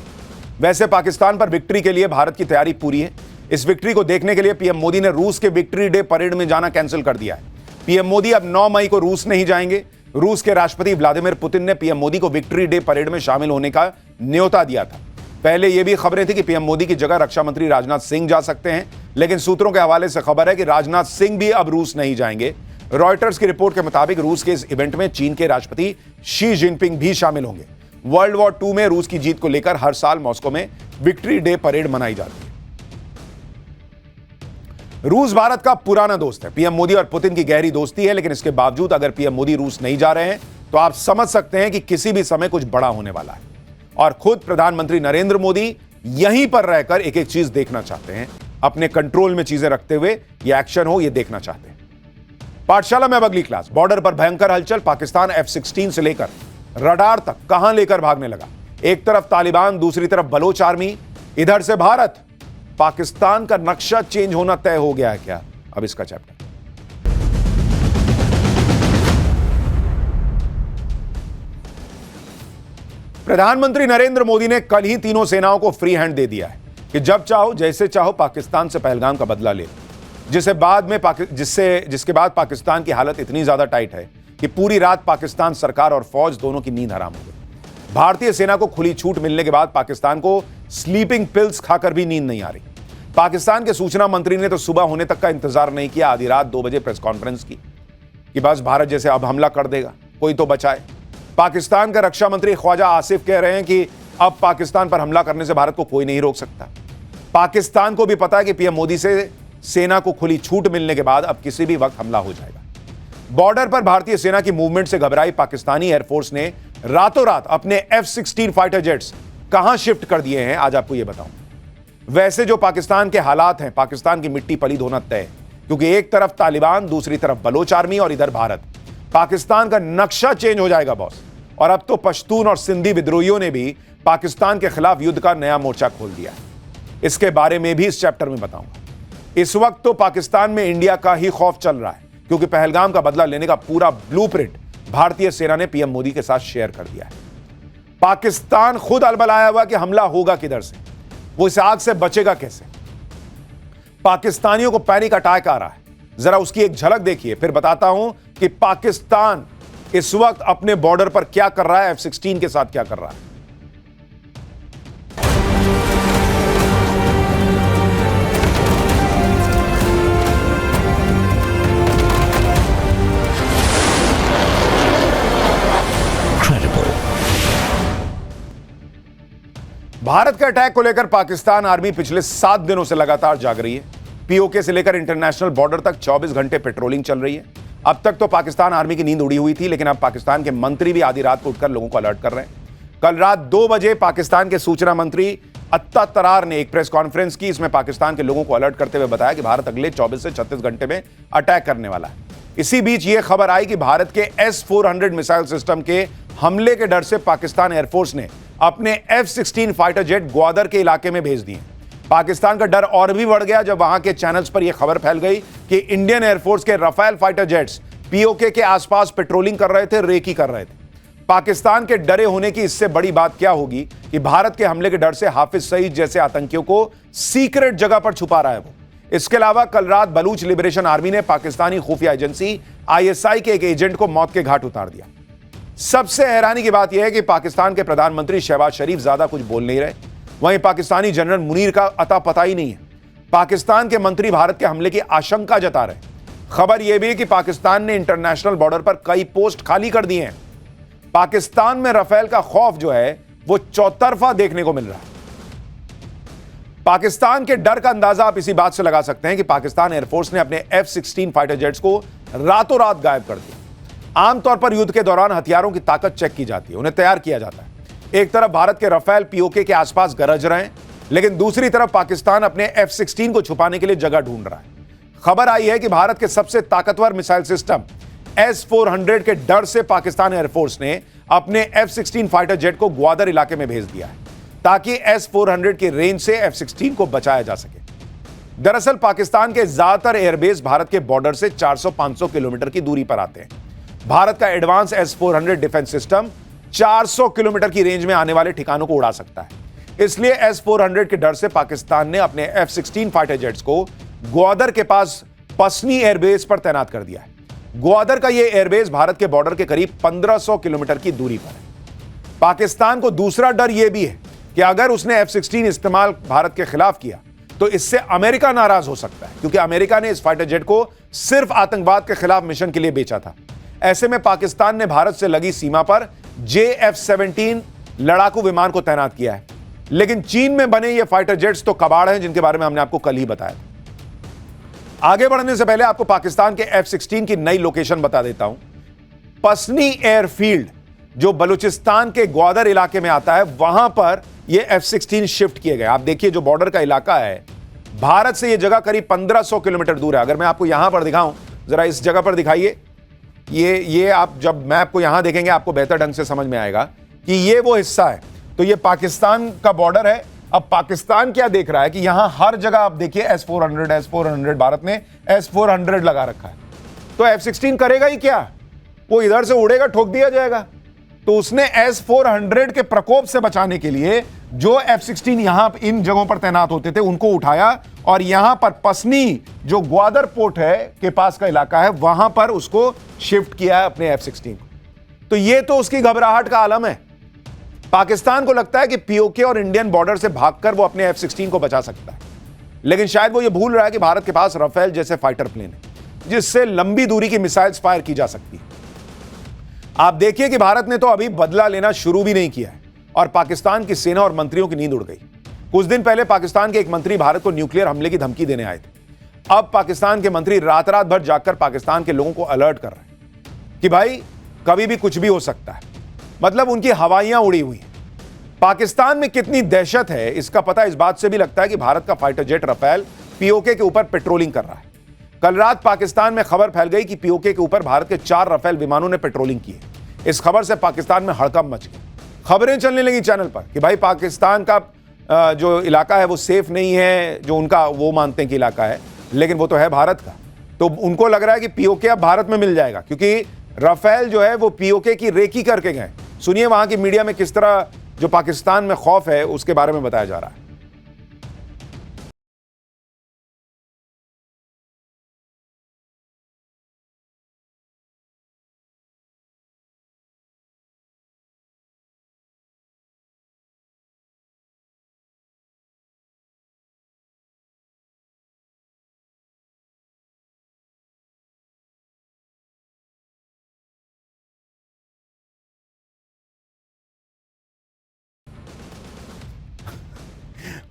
वैसे पाकिस्तान पर विक्ट्री के लिए भारत की तैयारी पूरी है। इस विक्ट्री को देखने के लिए पीएम मोदी ने रूस के विक्ट्री डे परेड में जाना कैंसिल कर दिया है। पीएम मोदी अब 9 मई को रूस नहीं जाएंगे। रूस के राष्ट्रपति व्लादिमीर पुतिन ने पीएम मोदी को विक्ट्री डे परेड में शामिल होने का न्योता दिया था। पहले यह भी खबरें थी कि पीएम मोदी की जगह रक्षा मंत्री राजनाथ सिंह जा सकते हैं, लेकिन सूत्रों के हवाले से खबर है कि राजनाथ सिंह भी अब रूस नहीं जाएंगे। रॉयटर्स की रिपोर्ट के मुताबिक रूस के इस इवेंट में चीन के राष्ट्रपति शी जिनपिंग भी शामिल होंगे। वर्ल्ड वॉर 2 में रूस की जीत को लेकर हर साल मॉस्को में विक्ट्री डे परेड मनाई जाती है। रूस भारत का पुराना दोस्त है। पीएम मोदी और पुतिन की गहरी दोस्ती है, लेकिन इसके बावजूद अगर पीएम मोदी रूस नहीं जा रहे हैं तो आप समझ सकते हैं कि किसी भी समय कुछ बड़ा होने वाला है। और खुद प्रधानमंत्री नरेंद्र मोदी यहीं पर रहकर एक एक चीज देखना चाहते हैं, अपने कंट्रोल में चीजें रखते हुए ये एक्शन हो, ये देखना चाहते हैं। पाठशाला में अब अगली क्लास। बॉर्डर पर भयंकर हलचल। पाकिस्तान F-16 से लेकर रडार तक कहां लेकर भागने लगा। एक तरफ तालिबान, दूसरी तरफ बलोच आर्मी, इधर से भारत। पाकिस्तान का नक्शा चेंज होना तय हो गया है क्या? अब इसका चैप्टर। प्रधानमंत्री नरेंद्र मोदी ने कल ही तीनों सेनाओं को फ्री हैंड दे दिया है कि जब चाहो जैसे चाहो पाकिस्तान से पहलगाम का बदला ले, जिसके बाद पाकिस्तान की हालत इतनी ज्यादा टाइट है कि पूरी रात पाकिस्तान सरकार और फौज दोनों की नींद हराम हो गई। भारतीय सेना को खुली छूट मिलने के बाद पाकिस्तान को स्लीपिंग पिल्स खाकर भी नींद नहीं आ रही। पाकिस्तान के सूचना मंत्री ने तो सुबह होने तक का इंतजार नहीं किया, आधी रात 2 बजे प्रेस कॉन्फ्रेंस की कि बस भारत जैसे अब हमला कर देगा, कोई तो बचाए। पाकिस्तान का रक्षा मंत्री ख्वाजा आसिफ कह रहे हैं कि अब पाकिस्तान पर हमला करने से भारत को कोई नहीं रोक सकता। पाकिस्तान को भी पता है कि पीएम मोदी से सेना को खुली छूट मिलने के बाद अब किसी भी वक्त हमला हो जाएगा। बॉर्डर पर भारतीय सेना की मूवमेंट से घबराई पाकिस्तानी एयरफोर्स ने रातों रात अपने F-16 फाइटर जेट्स कहां शिफ्ट कर दिए हैं, आज आपको यह बताऊं। वैसे जो पाकिस्तान के हालात हैं, पाकिस्तान की मिट्टी पलीद होना तय है, क्योंकि एक तरफ तालिबान, दूसरी तरफ बलोच आर्मी और इधर भारत। पाकिस्तान का नक्शा चेंज हो जाएगा बॉस। और अब तो पश्तून और सिंधी विद्रोहियों ने भी पाकिस्तान के खिलाफ युद्ध का नया मोर्चा खोल दिया है। इसके बारे में भी इस चैप्टर में बताऊंगा। इस वक्त तो पाकिस्तान में इंडिया का ही खौफ चल रहा है, क्योंकि पहलगाम का बदला लेने का पूरा ब्लूप्रिंट भारतीय सेना ने पीएम मोदी के साथ शेयर कर दिया है। पाकिस्तान खुद अलबलाया हुआ कि हमला होगा किधर से, वो इस आग से बचेगा कैसे। पाकिस्तानियों को पैनिक अटैक आ रहा है, जरा उसकी एक झलक देखिए, फिर बताता हूं कि पाकिस्तान इस वक्त अपने बॉर्डर पर क्या कर रहा है, F-16 के साथ क्या कर रहा है। भारत के अटैक को लेकर पाकिस्तान आर्मी पिछले 7 दिनों से लगातार जाग रही है। पीओके से लेकर इंटरनेशनल बॉर्डर तक 24 घंटे पेट्रोलिंग चल रही है। अब तक तो पाकिस्तान आर्मी की नींद उड़ी हुई थी, लेकिन अब पाकिस्तान के मंत्री भी आधी रात को उठकर लोगों को अलर्ट कर रहे हैं। कल रात 2 बजे पाकिस्तान के सूचना मंत्री अत्ता तरार ने एक प्रेस कॉन्फ्रेंस की। इसमें पाकिस्तान के लोगों को अलर्ट करते हुए बताया कि भारत अगले 24 से 36 घंटे में अटैक करने वाला है। इसी बीच यह खबर आई कि भारत के S-400 मिसाइल सिस्टम के हमले के डर से पाकिस्तान एयरफोर्स ने अपने F-16 फाइटर जेट ग्वादर के इलाके में भेज दिए। पाकिस्तान का डर और भी बढ़ गया जब वहां के चैनल्स पर यह खबर फैल गई कि इंडियन एयरफोर्स के राफेल फाइटर जेट्स पीओके के आसपास पेट्रोलिंग कर रहे थे, रेकी कर रहे थे। पाकिस्तान के डरे होने की इससे बड़ी बात क्या होगी कि भारत के हमले के डर से हाफिज सईद जैसे आतंकियों को सीक्रेट जगह पर छुपा रहा है वो। इसके अलावा कल रात बलूच लिबरेशन आर्मी ने पाकिस्तानी खुफिया एजेंसी ISI के एक एजेंट को मौत के घाट उतार दिया। सबसे हैरानी की बात यह है कि पाकिस्तान के प्रधानमंत्री शहबाज शरीफ ज्यादा कुछ बोल नहीं रहे, वहीं पाकिस्तानी जनरल मुनीर का अता पता ही नहीं है। पाकिस्तान के मंत्री भारत के हमले की आशंका जता रहे। खबर यह भी है कि पाकिस्तान ने इंटरनेशनल बॉर्डर पर कई पोस्ट खाली कर दिए हैं। पाकिस्तान में राफेल का खौफ जो है वो चौतरफा देखने को मिल रहा है। पाकिस्तान के डर का अंदाजा आप इसी बात से लगा सकते हैं कि पाकिस्तान एयरफोर्स ने अपने F-16 फाइटर जेट्स को रातों रात गायब कर दिया। आमतौर पर युद्ध के दौरान हथियारों की ताकत चेक की जाती है, उन्हें तैयार किया जाता है। एक तरफ भारत के राफेल पीओके के आसपास गरज रहे हैं, लेकिन दूसरी तरफ पाकिस्तान अपने F-16 को छुपाने के लिए जगह ढूंढ रहा है। खबर आई है कि भारत के सबसे ताकतवर मिसाइल सिस्टम S-400 के डर से पाकिस्तान एयरफोर्स ने अपने F-16 फाइटर जेट को ग्वादर इलाके में भेज दिया है, ताकि S-400 की रेंज से F-16 को बचाया जा सके। दरअसल पाकिस्तान के ज्यादातर एयरबेस भारत के बॉर्डर से 400-500 किलोमीटर की दूरी पर आते हैं। भारत का advance S-400 defence system 400 kilometre की रेंज में आने वाले ठिकानों को उड़ा सकता है। इसलिए S-400 के डर से पाकिस्तान ने अपने F-16 फाइटर जेट्स को ग्वादर के पास पसनी एयरबेस पर तैनात कर दिया है। ग्वादर का यह एयरबेस भारत के बॉर्डर के करीब 1500 किलोमीटर की दूरी पर है। पाकिस्तान को दूसरा डर यह भी है कि अगर उसने F-16 इस्तेमाल भारत के खिलाफ किया तो इससे अमेरिका नाराज हो सकता है, क्योंकि अमेरिका ने इस फाइटर जेट को सिर्फ आतंकवाद के खिलाफ मिशन के लिए बेचा था। ऐसे में पाकिस्तान ने भारत से लगी सीमा पर JF-17 लड़ाकू विमान को तैनात किया है, लेकिन चीन में बने ये फाइटर जेट्स तो कबाड़ हैं, जिनके बारे में हमने आपको कल ही बताया। आगे बढ़ने से पहले आपको पाकिस्तान के F-16 की नई लोकेशन बता देता हूं। पसनी एयरफील्ड जो बलूचिस्तान के ग्वादर इलाके में आता है, वहां पर ये F-16 शिफ्ट किए गए। आप देखिए जो बॉर्डर का इलाका है, भारत से ये जगह करीब 1500 किलोमीटर दूर है। अगर मैं आपको यहां पर दिखाऊं, जरा इस जगह पर दिखाइए, ये आप जब मैप को यहां देखेंगे आपको बेहतर ढंग से समझ में आएगा कि ये वो हिस्सा है। तो ये पाकिस्तान का बॉर्डर है। अब पाकिस्तान क्या देख रहा है कि यहां हर जगह आप देखिए S-400 भारत ने S-400 लगा रखा है। तो F-16 करेगा ही क्या, वो इधर से उड़ेगा, ठोक दिया जाएगा। तो उसने S-400 के प्रकोप से बचाने के लिए जो F-16 यहां इन जगहों पर तैनात होते थे उनको उठाया और यहां पर पसनी जो ग्वादर पोर्ट है के पास का इलाका है, वहां पर उसको शिफ्ट किया है अपने F-16 को। तो ये तो उसकी घबराहट का आलम है। पाकिस्तान को लगता है कि पीओके और इंडियन बॉर्डर से भागकर वो अपने F-16 को बचा सकता है, लेकिन शायद वो ये भूल रहा है कि भारत के पास राफेल जैसे फाइटर प्लेन है जिससे लंबी दूरी की मिसाइल्स फायर की जा सकती है। आप देखिए कि भारत ने तो अभी बदला लेना शुरू भी नहीं किया है और पाकिस्तान की सेना और मंत्रियों की नींद उड़ गई। कुछ दिन पहले पाकिस्तान के एक मंत्री भारत को न्यूक्लियर हमले की धमकी देने आए थे। अब पाकिस्तान के मंत्री रात रात भर जागकर पाकिस्तान के लोगों को अलर्ट कर रहे हैं कि भाई कभी भी कुछ भी हो सकता है। मतलब उनकी हवाइयां उड़ी हुई हैं। पाकिस्तान में कितनी दहशत है इसका पता इस बात से भी लगता है कि भारत का फाइटर जेट राफेल पीओके के ऊपर पेट्रोलिंग कर रहा है। कल रात पाकिस्तान में खबर फैल गई कि पीओके के ऊपर भारत के 4 राफेल विमानों ने पेट्रोलिंग की है। इस खबर से पाकिस्तान में हड़कंप मच गई। खबरें चलने लगी चैनल पर कि भाई पाकिस्तान का जो इलाका है वो सेफ नहीं है, जो उनका वो मानते हैं कि इलाका है, लेकिन वो तो है भारत का। तो उनको लग रहा है कि पीओके अब भारत में मिल जाएगा, क्योंकि राफेल जो है वो पीओके की रेकी करके गए। सुनिए वहां की मीडिया में किस तरह जो पाकिस्तान में खौफ है उसके बारे में बताया जा रहा है।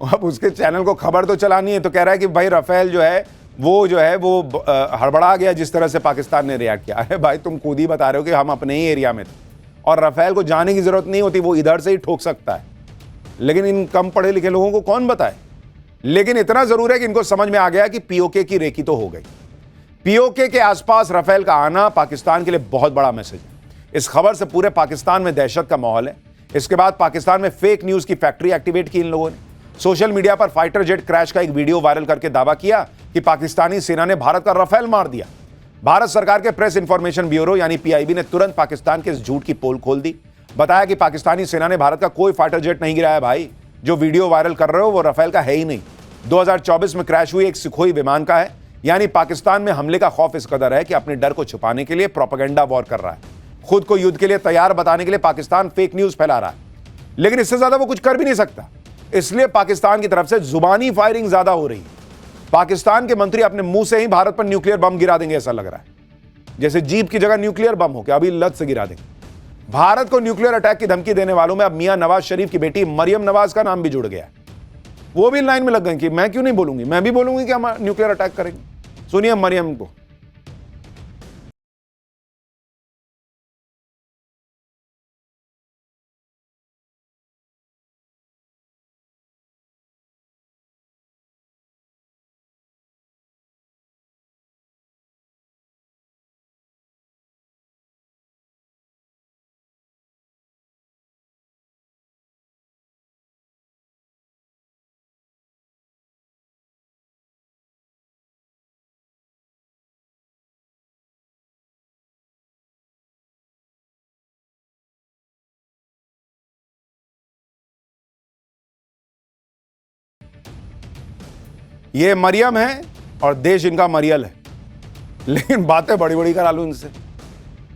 अब उसके चैनल को खबर तो चलानी है, तो कह रहा है कि भाई राफेल जो है वो हड़बड़ा गया जिस तरह से पाकिस्तान ने रिएक्ट किया। अरे भाई तुम खुद ही बता रहे हो कि हम अपने ही एरिया में थे और राफेल को जाने की जरूरत नहीं होती, वो इधर से ही ठोक सकता है। लेकिन इन कम पढ़े लिखे लोगों को कौन बताए। लेकिन इतना जरूर है कि इनको समझ में आ गया कि पीओके की रेकी तो हो गई। पीओके के आसपास राफेल का आना पाकिस्तान के लिए बहुत बड़ा मैसेज है। इस खबर से पूरे पाकिस्तान में दहशत का माहौल है। इसके बाद पाकिस्तान में फेक न्यूज की फैक्ट्री एक्टिवेट की इन लोगों ने। सोशल मीडिया पर फाइटर जेट क्रैश का एक वीडियो वायरल करके दावा किया कि पाकिस्तानी सेना ने भारत का राफेल मार दिया। भारत सरकार के प्रेस इंफॉर्मेशन ब्यूरो यानी पीआईबी ने तुरंत पाकिस्तान के इस झूठ की पोल खोल दी। बताया कि पाकिस्तानी सेना ने भारत का कोई फाइटर जेट नहीं गिराया। भाई जो वीडियो वायरल कर रहे हो वो राफेल का है ही नहीं। 2024 में क्रैश हुई एक सुखोई विमान का है। यानी पाकिस्तान में हमले का खौफ इस कदर है कि अपने डर को छुपाने के लिए प्रोपेगेंडा वॉर कर रहा है। खुद को युद्ध के लिए तैयार बताने के लिए पाकिस्तान फेक न्यूज फैला रहा है, लेकिन इससे ज्यादा वो कुछ कर भी नहीं सकता। इसलिए पाकिस्तान की तरफ से जुबानी फायरिंग ज्यादा हो रही है। पाकिस्तान के मंत्री अपने मुंह से ही भारत पर न्यूक्लियर बम गिरा देंगे, ऐसा लग रहा है जैसे जीप की जगह न्यूक्लियर बम हो, क्या अभी लत से गिरा देंगे। भारत को न्यूक्लियर अटैक की धमकी देने वालों में अब मियां नवाज शरीफ की बेटी मरियम नवाज का नाम भी जुड़ गया है। वो भी लाइन में लग गए कि मैं क्यों नहीं बोलूंगी, मैं भी बोलूंगी कि हम न्यूक्लियर अटैक करेंगे। सुनिए मरियम को। ये मरियम है और देश इनका मरियल है, लेकिन बातें बड़ी बड़ी करा लूं इनसे।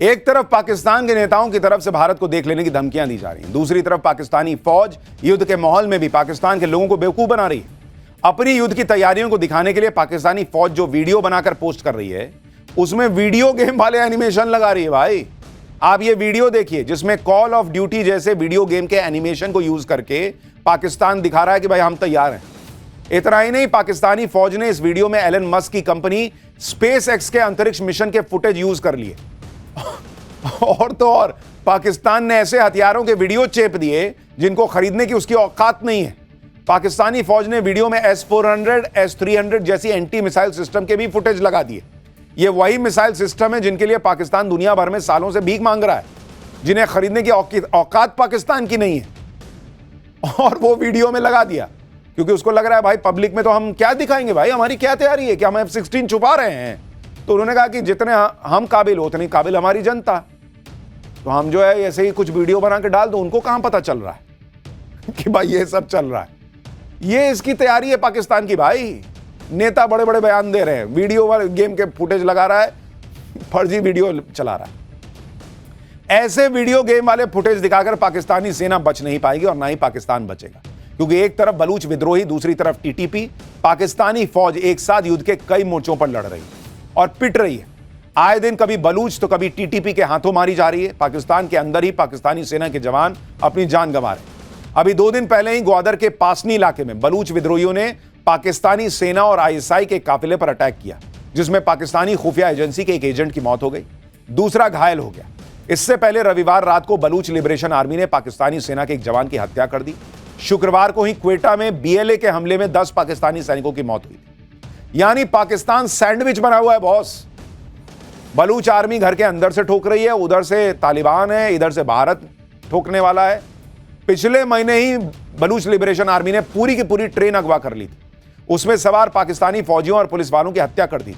एक तरफ पाकिस्तान के नेताओं की तरफ से भारत को देख लेने की धमकियां दी जा रही हैं, दूसरी तरफ पाकिस्तानी फौज युद्ध के माहौल में भी पाकिस्तान के लोगों को बेवकूफ बना रही है। अपनी युद्ध की तैयारियों को दिखाने के लिए पाकिस्तानी फौज जो वीडियो बनाकर पोस्ट कर रही है, उसमें वीडियो गेम वाले एनिमेशन लगा रही है। भाई आप ये वीडियो देखिए जिसमें कॉल ऑफ ड्यूटी जैसे वीडियो गेम के एनिमेशन को यूज करके पाकिस्तान दिखा रहा है कि भाई हम तैयार हैं। इतना ही नहीं, पाकिस्तानी फौज ने इस वीडियो में एलन मस्क की कंपनी स्पेस एक्स के अंतरिक्ष मिशन के फुटेज यूज कर लिए। और तो और पाकिस्तान ने ऐसे हथियारों के वीडियो चेप दिए जिनको खरीदने की उसकी औकात नहीं है। पाकिस्तानी फौज ने वीडियो में S-400, S-300 जैसी एंटी मिसाइल सिस्टम के भी फुटेज लगा दिए। ये वही मिसाइल सिस्टम है जिनके लिए पाकिस्तान दुनिया भर में सालों से भीख मांग रहा है, जिन्हें खरीदने की औकात पाकिस्तान की नहीं है। और वो वीडियो में लगा दिया क्योंकि उसको लग रहा है भाई पब्लिक में तो हम क्या दिखाएंगे, भाई हमारी क्या तैयारी है कि हम F-16 छुपा रहे हैं। तो उन्होंने कहा कि जितने हम काबिल हो उतनी काबिल हमारी जनता, तो हम जो है ऐसे ही कुछ वीडियो बना के डाल दो, उनको कहां पता चल रहा है कि भाई ये सब चल रहा है। ये इसकी तैयारी है पाकिस्तान की। भाई नेता बड़े बड़े बयान दे रहे हैं, वीडियो वाले गेम के फुटेज लगा रहा है, फर्जी वीडियो चला रहा है। ऐसे वीडियो गेम वाले फुटेज दिखाकर पाकिस्तानी सेना बच नहीं पाएगी और ना ही पाकिस्तान बचेगा, क्योंकि एक तरफ बलूच विद्रोही, दूसरी तरफ टीटीपी, पाकिस्तानी फौज एक साथ युद्ध के कई मोर्चों पर लड़ रही है और पिट रही है। आए दिन कभी बलूच तो कभी टीटीपी के हाथों मारी जा रही है। पाकिस्तान के अंदर ही पाकिस्तानी सेना के जवान अपनी जान गंवा रहे हैं। अभी 2 दिन पहले ही ग्वादर के पासनी इलाके में बलूच विद्रोहियों ने पाकिस्तानी सेना और ISI के काफिले पर अटैक किया, जिसमें पाकिस्तानी खुफिया एजेंसी के एक एजेंट की मौत हो गई, दूसरा घायल हो गया। इससे पहले रविवार रात को बलूच लिबरेशन आर्मी ने पाकिस्तानी सेना के एक जवान की हत्या कर दी। शुक्रवार को ही क्वेटा में BLA के हमले में 10 पाकिस्तानी सैनिकों की मौत हुई थी। यानी पाकिस्तान सैंडविच बना हुआ है बॉस। बलूच आर्मी घर के अंदर से ठोक रही है, उधर से तालिबान है, इधर से भारत ठोकने वाला है। पिछले महीने ही बलूच लिबरेशन आर्मी ने पूरी की पूरी ट्रेन अगवा कर ली थी, उसमें सवार पाकिस्तानी फौजियों और पुलिस वालों की हत्या कर दी थी।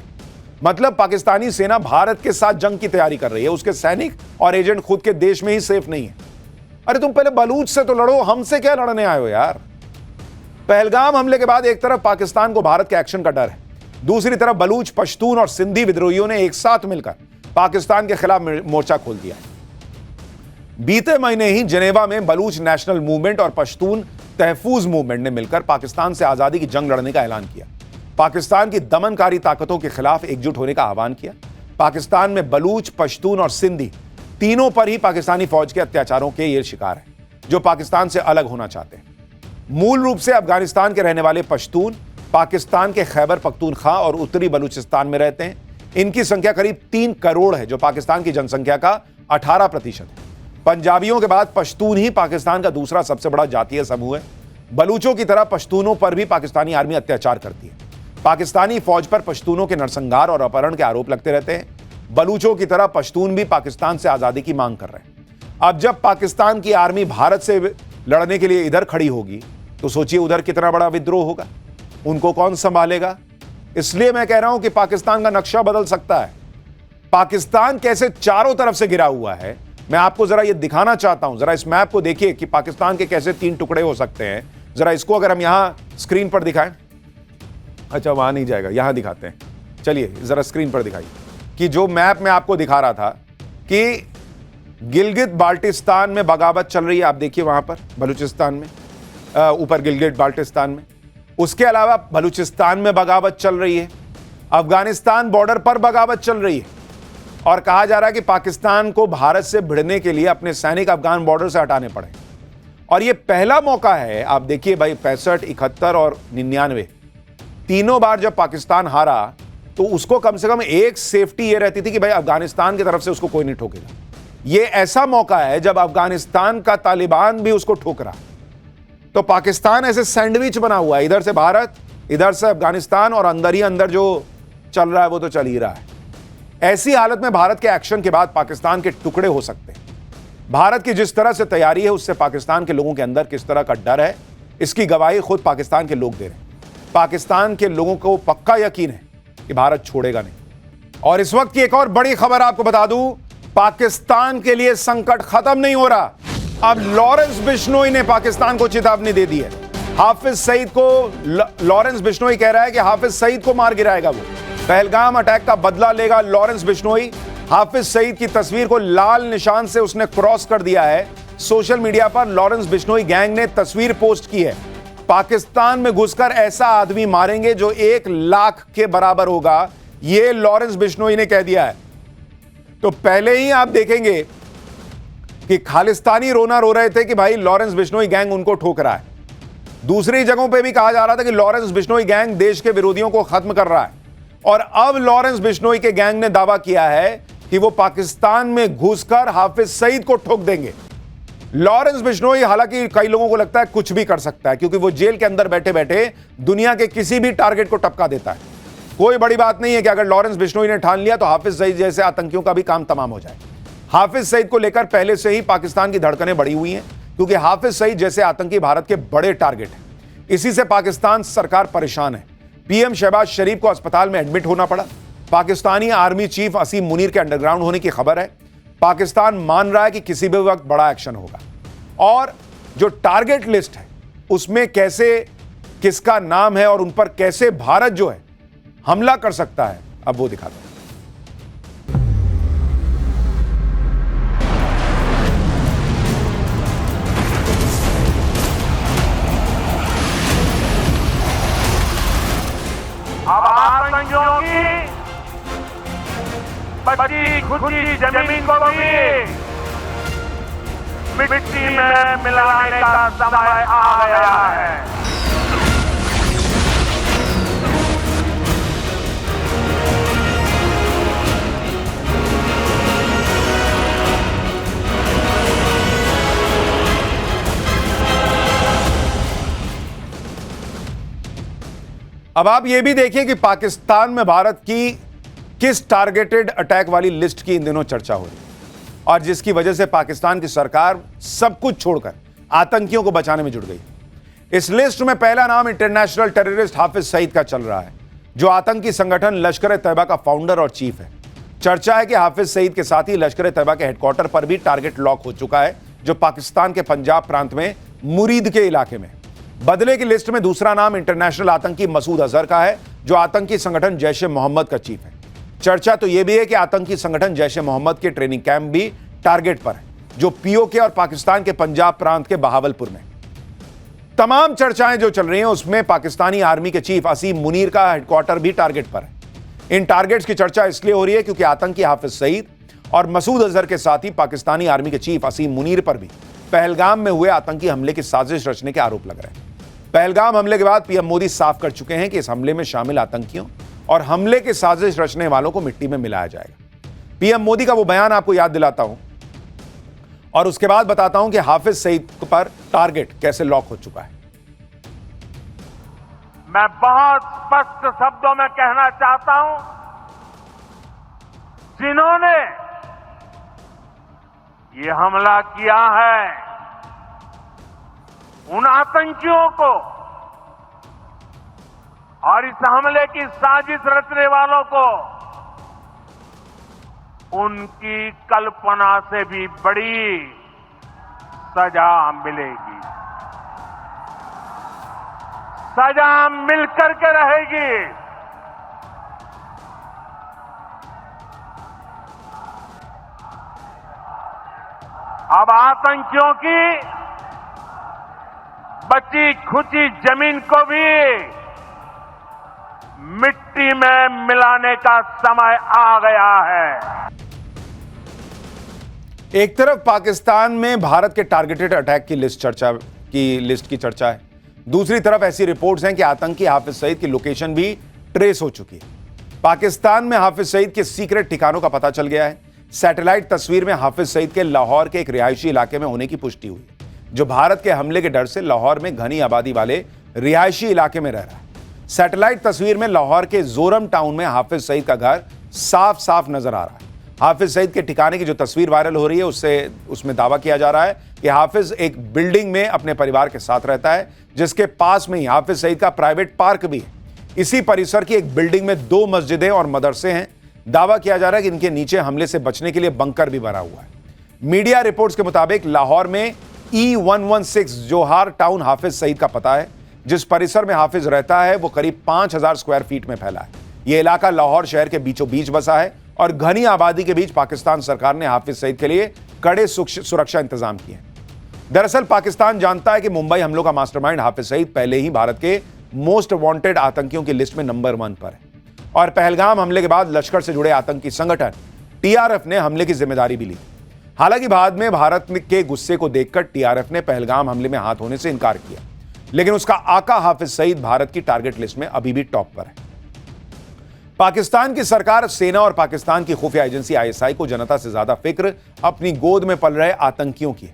मतलब पाकिस्तानी सेना भारत के साथ जंग की तैयारी कर रही है, उसके सैनिक और एजेंट खुद के देश में ही सेफ नहीं है। अरे तुम पहले बलूच से तो लड़ो, हमसे क्या लड़ने आए हो यार। पहलगाम हमले के बाद एक तरफ पाकिस्तान को भारत के एक्शन का डर है, दूसरी तरफ बलूच, पश्तून और सिंधी विद्रोहियों ने एक साथ मिलकर पाकिस्तान के खिलाफ मोर्चा खोल दिया है। बीते महीने ही जिनेवा में बलूच नेशनल मूवमेंट और पश्तून तहफूज मूवमेंट ने मिलकर पाकिस्तान से आजादी की जंग लड़ने का ऐलान किया, पाकिस्तान की दमनकारी ताकतों के खिलाफ एकजुट होने का आह्वान किया। पाकिस्तान में बलूच, पश्तून और सिंधी तीनों पर ही पाकिस्तानी फौज के अत्याचारों के ये शिकार हैं, जो पाकिस्तान से अलग होना चाहते हैं। मूल रूप से अफगानिस्तान के रहने वाले पश्तून पाकिस्तान के खैबर पख्तूनख्वा और उत्तरी बलूचिस्तान में रहते हैं। इनकी संख्या करीब 3 करोड़ है, जो पाकिस्तान की जनसंख्या का 18% है। पंजाबियों के बाद पश्तून ही पाकिस्तान का दूसरा सबसे बड़ा जातीय समूह है। बलूचों की तरह पश्तूनों पर भी पाकिस्तानी आर्मी अत्याचार करती है। पाकिस्तानी फौज पर पश्तूनों के नरसंहार और अपहरण के आरोप लगते रहते हैं। बलूचों की तरह पश्तून भी पाकिस्तान से आजादी की मांग कर रहे हैं। अब जब पाकिस्तान की आर्मी भारत से लड़ने के लिए इधर खड़ी होगी, तो सोचिए उधर कितना बड़ा विद्रोह होगा, उनको कौन संभालेगा। इसलिए मैं कह रहा हूं कि पाकिस्तान का नक्शा बदल सकता है। पाकिस्तान कैसे चारों तरफ से घिरा हुआ है, मैं आपको जरा ये दिखाना चाहता हूं। जरा इस मैप को देखिए कि पाकिस्तान के कैसे 3 टुकड़े हो सकते हैं। जरा इसको अगर हम यहां स्क्रीन पर दिखाएं, अच्छा वहां नहीं जाएगा, यहां दिखाते हैं। चलिए जरा स्क्रीन पर दिखाइए कि जो मैप में आपको दिखा रहा था कि गिलगित बाल्टिस्तान में बगावत चल रही है। आप देखिए वहां पर बलूचिस्तान में, ऊपर गिलगित बाल्टिस्तान में। उसके अलावा बलूचिस्तान में बगावत चल रही है, अफगानिस्तान बॉर्डर पर बगावत चल रही है, और कहा जा रहा है कि पाकिस्तान को भारत से भिड़ने के लिए अपने सैनिक अफगान बॉर्डर से हटाने पड़े। और यह पहला मौका है, आप देखिए भाई, 65, 71 और 99 तीनों बार जब पाकिस्तान हारा तो उसको कम से कम एक सेफ्टी ये रहती थी कि भाई अफगानिस्तान की तरफ से उसको कोई नहीं ठोकेगा। यह ऐसा मौका है जब अफगानिस्तान का तालिबान भी उसको ठोक रहा। तो पाकिस्तान ऐसे सैंडविच बना हुआ है, इधर से भारत, इधर से अफगानिस्तान, और अंदर ही अंदर जो चल रहा है वो तो चल ही रहा है। ऐसी हालत में भारत के एक्शन के बाद पाकिस्तान के टुकड़े हो सकते हैं। भारत की जिस तरह से तैयारी है, उससे पाकिस्तान के लोगों के अंदर किस तरह का डर है, इसकी गवाही खुद पाकिस्तान के लोग दे रहे हैं। पाकिस्तान के लोगों को पक्का यकीन है कि भारत छोड़ेगा नहीं। और इस वक्त की एक और बड़ी खबर आपको बता दूं, पाकिस्तान के लिए संकट खत्म नहीं हो रहा। अब लॉरेंस बिश्नोई ने पाकिस्तान को चेतावनी दे दी है। हाफिज सईद को, लॉरेंस बिश्नोई कह रहा है कि हाफिज सईद को मार गिराएगा वो। पहलगाम अटैक का बदला लेगा लॉरेंस बिश्नोई। हाफिज सईद की तस्वीर को लाल निशान से उसने क्रॉस कर दिया है। सोशल मीडिया पर लॉरेंस बिश्नोई गैंग ने तस्वीर पोस्ट की है। पाकिस्तान में घुसकर ऐसा आदमी मारेंगे जो 1 लाख के बराबर होगा, यह लॉरेंस बिश्नोई ने कह दिया है। तो पहले ही आप देखेंगे कि खालिस्तानी रोना रो रहे थे कि भाई लॉरेंस बिश्नोई गैंग उनको ठोक रहा है। दूसरी जगहों पे भी कहा जा रहा था कि लॉरेंस बिश्नोई गैंग देश के विरोधियों को खत्म कर रहा है। और अब लॉरेंस बिश्नोई के गैंग ने दावा किया है कि वो पाकिस्तान में घुसकर हाफिज सईद को ठोक देंगे। लॉरेंस बिश्नोई, हालांकि कई लोगों को लगता है कुछ भी कर सकता है, क्योंकि वो जेल के अंदर बैठे बैठे दुनिया के किसी भी टारगेट को टपका देता है। कोई बड़ी बात नहीं है कि अगर लॉरेंस बिश्नोई ने ठान लिया तो हाफिज सईद जैसे आतंकियों का भी काम तमाम हो जाए। हाफिज सईद को लेकर पहले से ही पाकिस्तान की धड़कनें बढ़ी हुई हैं, क्योंकि हाफिज सईद जैसे आतंकी भारत के बड़े टारगेट हैं। इसी से पाकिस्तान सरकार परेशान है। पीएम शहबाज शरीफ को अस्पताल में एडमिट होना पड़ा। पाकिस्तानी आर्मी चीफ असीम मुनीर के अंडरग्राउंड होने की खबर है। पाकिस्तान मान रहा है कि किसी भी वक्त बड़ा एक्शन होगा। और जो टारगेट लिस्ट है उसमें कैसे किसका नाम है और उन पर कैसे भारत जो है हमला कर सकता है, अब वो दिखाता है। अब आतंकियों की बची खुची जमीन को भी मिट्टी में मिलाने का समय आ गया है। अब आप यह भी देखिए कि पाकिस्तान में भारत की किस टारगेटेड अटैक वाली लिस्ट की इन दिनों चर्चा हो रही है, और जिसकी वजह से पाकिस्तान की सरकार सब कुछ छोड़कर आतंकियों को बचाने में जुट गई। इस लिस्ट में पहला नाम इंटरनेशनल टेररिस्ट हाफिज सईद का चल रहा है, जो आतंकी संगठन लश्कर तैयबा का फाउंडर और चीफ है। चर्चा है कि हाफिज सईद के साथ ही लश्कर तैयबा के हेडक्वार्टर पर भी टारगेट लॉक हो चुका है, जो पाकिस्तान के पंजाब प्रांत में मुरीद के इलाके में। बदले की लिस्ट में दूसरा नाम इंटरनेशनल आतंकी मसूद अजहर का है, जो आतंकी संगठन जैश ए मोहम्मद का चीफ है। चर्चा तो यह भी है कि आतंकी संगठन जैश ए मोहम्मद के ट्रेनिंग कैंप भी टारगेट पर है, जो पीओके और पाकिस्तान के पंजाब प्रांत के बहावलपुर में। तमाम चर्चाएं जो चल रही हैं उसमें पाकिस्तानी आर्मी के चीफ असीम मुनीर का हेडक्वार्टर भी टारगेट पर है। इन टारगेट्स की चर्चा इसलिए हो रही है क्योंकि आतंकी हाफिज सईद और मसूद अजहर के साथ ही पाकिस्तानी आर्मी के चीफ असीम मुनीर पर भी पहलगाम में हुए आतंकी हमले की साजिश रचने के आरोप लग रहे हैं। पहलगाम हमले के बाद पीएम मोदी साफ कर चुके हैं कि इस हमले में शामिल आतंकियों और हमले की साजिश रचने वालों को मिट्टी में मिलाया जाएगा। पीएम मोदी का वो बयान आपको याद दिलाता हूं और उसके बाद बताता हूं कि हाफिज सईद पर टारगेट कैसे लॉक हो चुका है। मैं बहुत स्पष्ट शब्दों में कहना चाहता हूं, जिन्होंने ये हमला किया है उन आतंकियों को और इस हमले की साजिश रचने वालों को उनकी कल्पना से भी बड़ी सजा मिलेगी। सजा मिलकर के रहेगी। अब आतंकियों की बची खुची जमीन को भी मिट्टी में मिलाने का समय आ गया है। एक तरफ पाकिस्तान में भारत के टारगेटेड अटैक की लिस्ट की चर्चा है, दूसरी तरफ ऐसी रिपोर्ट्स हैं कि आतंकी हाफिज सईद की लोकेशन भी ट्रेस हो चुकी है। पाकिस्तान में हाफिज सईद के सीक्रेट ठिकानों का पता चल गया है। सैटेलाइट तस्वीर में हाफिज सईद के लाहौर के एक रिहायशी इलाके में होने की पुष्टि हुई, जो भारत के हमले के डर से लाहौर में घनी आबादी वाले रिहायशी इलाके में रह रहा है। सैटेलाइट तस्वीर में लाहौर के जोरम टाउन में हाफिज सईद का घर साफ साफ नजर आ रहा है। हाफिज सईद के ठिकाने की जो तस्वीर वायरल हो रही है उसमें दावा किया जा रहा है कि हाफिज एक बिल्डिंग में अपने परिवार के साथ रहता है, जिसके पास में ही हाफिज सईद का प्राइवेट पार्क भी है। इसी परिसर की एक बिल्डिंग में 2 मस्जिदें और मदरसे हैं। दावा किया जा रहा है कि इनके नीचे हमले से बचने के लिए बंकर भी बना हुआ है। मीडिया रिपोर्ट्स के मुताबिक लाहौर में E116 जोहार टाउन हाफिज सईद का पता है। जिस परिसर में हाफिज रहता है वो करीब 5000 स्क्वायर फीट में फैला है। यह इलाका लाहौर शहर के बीचों बीच बसा है और घनी आबादी के बीच पाकिस्तान सरकार ने हाफिज सईद के लिए कड़े सुरक्षा इंतजाम किए हैं। दरअसल पाकिस्तान जानता है कि मुंबई हमलों का मास्टरमाइंड हाफिज सईद पहले ही भारत के मोस्ट वांटेड आतंकियों की लिस्ट में नंबर 1 पर है और पहलगाम हमले के बाद लश्कर से जुड़े आतंकी संगठन टीआरएफ ने हमले की जिम्मेदारी भी ली। हालांकि बाद में भारत के गुस्से को देखकर टीआरएफ ने पहलगाम हमले में हाथ होने से इनकार किया, लेकिन उसका आका हाफिज सईद भारत की टारगेट लिस्ट में अभी भी टॉप पर है। पाकिस्तान की सरकार, सेना और पाकिस्तान की खुफिया एजेंसी आईएसआई को जनता से ज्यादा फिक्र अपनी गोद में पल रहे आतंकियों की है।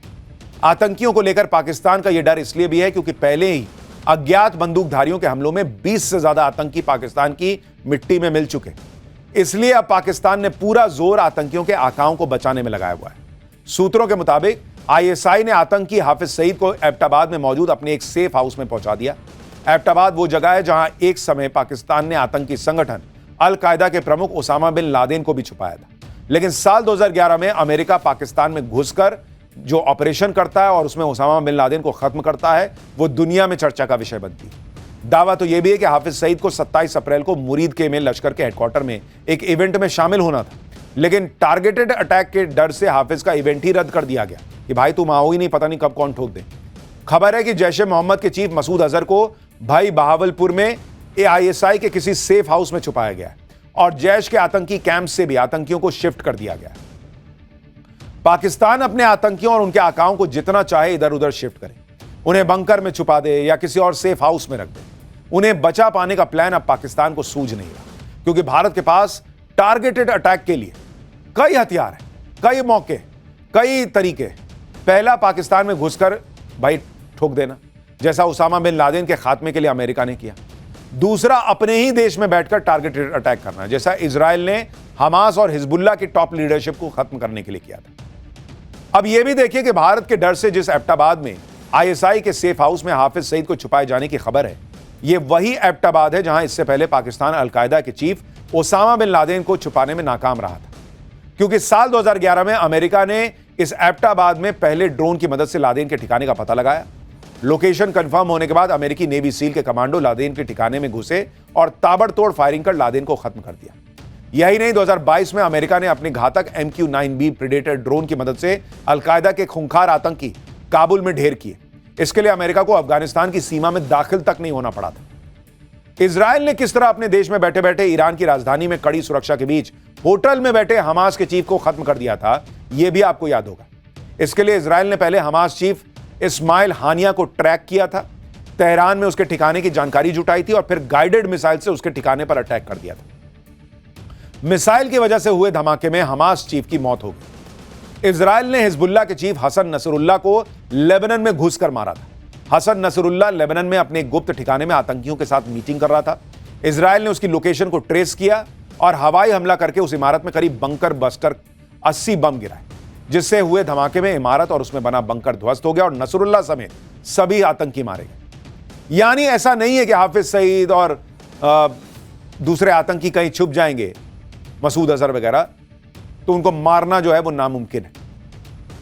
आतंकियों को लेकर पाकिस्तान का यह डर इसलिए भी है क्योंकि पहले ही अज्ञात बंदूकधारियों के हमलों में 20 से ज्यादा आतंकी पाकिस्तान की मिट्टी में मिल चुके। इसलिए अब पाकिस्तान ने पूरा जोर आतंकियों के आकाओं को बचाने में लगाया हुआ है। सूत्रों के मुताबिक आईएसआई ने आतंकी हाफिज सईद को एबटाबाद में मौजूद अपने एक सेफ हाउस में पहुंचा दिया। एबटाबाद वो जगह है जहां एक समय पाकिस्तान ने आतंकी संगठन अल कायदा के प्रमुख ओसामा बिन लादेन को भी छुपाया था, लेकिन साल 2011 में अमेरिका पाकिस्तान में घुसकर जो ऑपरेशन करता है और उसमें ओसामा बिन लादेन को खत्म करता है, वो दुनिया में चर्चा का विषय बनती है। दावा तो यह भी है कि हाफिज सईद को 27 अप्रैल को मुरीद के में लश्कर के हेडक्वार्टर में एक इवेंट में शामिल होना था, लेकिन टारगेटेड अटैक के डर से हाफिज का इवेंट ही रद्द कर दिया गया कि भाई तुम आओ ही नहीं, पता नहीं कब कौन ठोक दे। खबर है कि जैश ए मोहम्मद के चीफ मसूद अजहर को भाई बहावलपुर में आईएसआई के किसी सेफ हाउस में छुपाया गया और जैश के आतंकी कैंप से भी आतंकियों को शिफ्ट कर दिया गया। पाकिस्तान अपने आतंकियों और उनके आकाओं को जितना चाहे इधर उधर शिफ्ट करे, उन्हें बंकर में छुपा दे या किसी और सेफ हाउस में रख दे। उन्हें बचा पाने का प्लान अब पाकिस्तान को सूझ नहीं रहा, क्योंकि भारत के पास टारगेटेड अटैक के लिए कई हथियार हैं, कई मौके, कई तरीके। पहला, पाकिस्तान में घुसकर भाई ठोक देना, जैसा उसामा बिन लादेन के खात्मे के लिए अमेरिका ने किया। दूसरा, अपने ही देश में बैठकर टारगेटेड अटैक करना, जैसा इजराइल ने हमास और हिजबुल्लाह की टॉप लीडरशिप को खत्म करने के लिए किया था। अब यह भी देखिए कि भारत के डर से जिस एबटाबाद में आईएसआई के सेफ हाउस में हाफिज सईद को छुपाए जाने की खबर है, यह वही एबटाबाद है जहां इससे पहले पाकिस्तान अल कायदा के चीफ ओसामा बिन लादेन को छुपाने में नाकाम रहा था, क्योंकि साल 2011 में अमेरिका ने इस एबटाबाद में पहले ड्रोन की मदद से लादेन के ठिकाने का पता लगाया। लोकेशन कंफर्म होने के बाद अमेरिकी नेवी सील के कमांडो लादेन के ठिकाने में घुसे और ताबड़तोड़ फायरिंग कर लादेन को खत्म कर दिया। यही नहीं, 2022 में अमेरिका ने अपने घातक MQ-9B प्रेडेटर ड्रोन की मदद से अलकायदा के खूंखार आतंकी काबुल में ढेर किए। इसके लिए अमेरिका को अफगानिस्तान की सीमा में दाखिल तक नहीं होना पड़ा था। इजराइल ने किस तरह अपने देश में बैठे बैठे ईरान की राजधानी में कड़ी सुरक्षा के बीच होटल में बैठे हमास के चीफ को खत्म कर दिया था, यह भी आपको याद होगा। इसके लिए इजराइल ने पहले हमास चीफ इस्माइल हानिया को ट्रैक किया था, तेहरान में उसके ठिकाने की जानकारी जुटाई थी और फिर गाइडेड मिसाइल से उसके ठिकाने पर अटैक कर दिया था। मिसाइल की वजह से हुए धमाके में हमास चीफ की मौत हो गई। इजराइल ने हिजबुल्लाह के चीफ हसन नसरुल्लाह को लेबनान में घुसकर मारा था। हसन नसरुल्लाह लेबनान में अपने गुप्त ठिकाने में आतंकियों के साथ मीटिंग कर रहा था। इजराइल ने उसकी लोकेशन को ट्रेस किया और हवाई हमला करके उस इमारत में करीब बंकर बस्टर 80 बम गिराए, जिससे हुए धमाके में इमारत और उसमें बना बंकर ध्वस्त हो गया और नसरुल्लाह समेत सभी आतंकी मारे गए। यानी ऐसा नहीं है कि हाफिज सईद और दूसरे आतंकी कहीं छुप जाएंगे, मसूद अजहर वगैरह, तो उनको मारना जो है वो नामुमकिन है।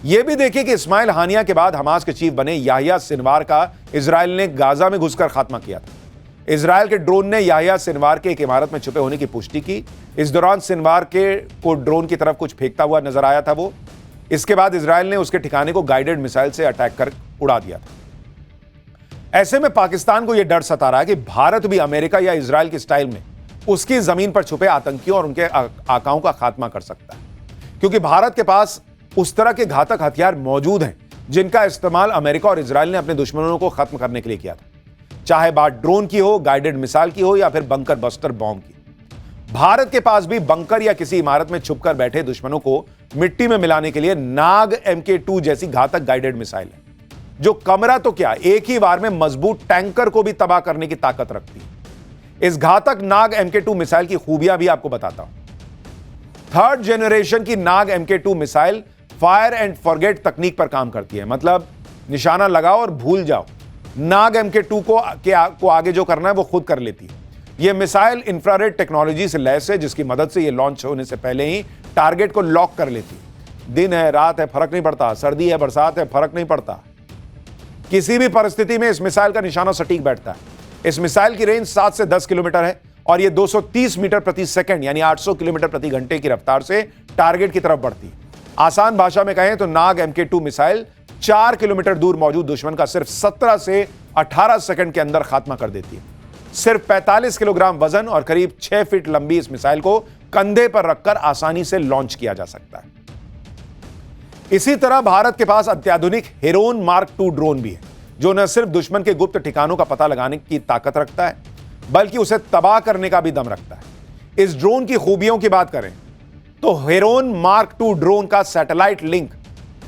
यह भी देखिए कि इस्माइल हानिया के बाद हमास के चीफ बने याहिया सिनवार का इजराइल ने गाजा में घुसकर खात्मा किया था। इजराइल के ड्रोन ने याहिया सिनवार के एक इमारत में छुपे होने की पुष्टि की। इस दौरान सिनवार को ड्रोन की तरफ कुछ फेंकता हुआ नजर आया था वो। इसके बाद इजराइल ने उसके ठिकाने को गाइडेड मिसाइल से अटैक कर उड़ा दिया था। ऐसे में पाकिस्तान को यह डर सता रहा है कि भारत भी अमेरिका या इजराइल की स्टाइल में उसकी जमीन पर छुपे आतंकियों और उनके आकाओं का खात्मा कर सकता है, क्योंकि भारत के पास उस तरह के घातक हथियार मौजूद हैं जिनका इस्तेमाल अमेरिका और इजराइल ने अपने दुश्मनों को खत्म करने के लिए किया था, चाहे बात ड्रोन की हो, गाइडेड मिसाइल की हो या फिर बंकर बस्टर बॉम्ब की। भारत के पास भी बंकर या किसी इमारत में छुपकर बैठे दुश्मनों को मिट्टी में मिलाने के लिए नाग MK2 जैसी घातक गाइडेड मिसाइल है, जो कमरा तो क्या, एक ही बार में मजबूत टैंकर को भी तबाह करने की ताकत रखती है। इस घातक नाग MK2 मिसाइल की खूबियां भी आपको बताता हूं। 3rd जनरेशन की नाग MK2 missile fire and forget तकनीक पर काम करती है, मतलब निशाना लगाओ और भूल जाओ। नाग MK2 को आगे जो करना है वो खुद कर लेती है। यह मिसाइल इंफ्रारेड टेक्नोलॉजी से लैस है, जिसकी मदद से यह लॉन्च होने से पहले ही टारगेट को लॉक कर लेती है। दिन है, रात है, फर्क नहीं पड़ता, सर्दी है, बरसात है, फर्क नहीं पड़ता, किसी भी परिस्थिति में इस मिसाइल का निशाना सटीक बैठता है। इस मिसाइल की रेंज 7 से 10 किलोमीटर है और ये 230 मीटर प्रति सेकंड यानी 800 किलोमीटर प्रति घंटे की रफ्तार से टारगेट की तरफ बढ़ती है। आसान भाषा में कहें तो नाग MK2 मिसाइल 4 किलोमीटर दूर मौजूद दुश्मन का सिर्फ 17 से 18 सेकंड के अंदर खात्मा कर देती है। सिर्फ 45 किलोग्राम वजन और करीब 6 फीट लंबी इस मिसाइल को कंधे पर रखकर आसानी से लॉन्च किया जा सकता है। इसी तरह भारत के पास अत्याधुनिक हेरोन मार्क 2 ड्रोन भी है, जो न सिर्फ दुश्मन के गुप्त ठिकानों का पता लगाने की ताकत रखता है, बल्कि उसे तबाह करने का भी दम रखता है। इस ड्रोन की खूबियों की बात करें तो हेरोन मार्क 2 ड्रोन का सैटेलाइट लिंक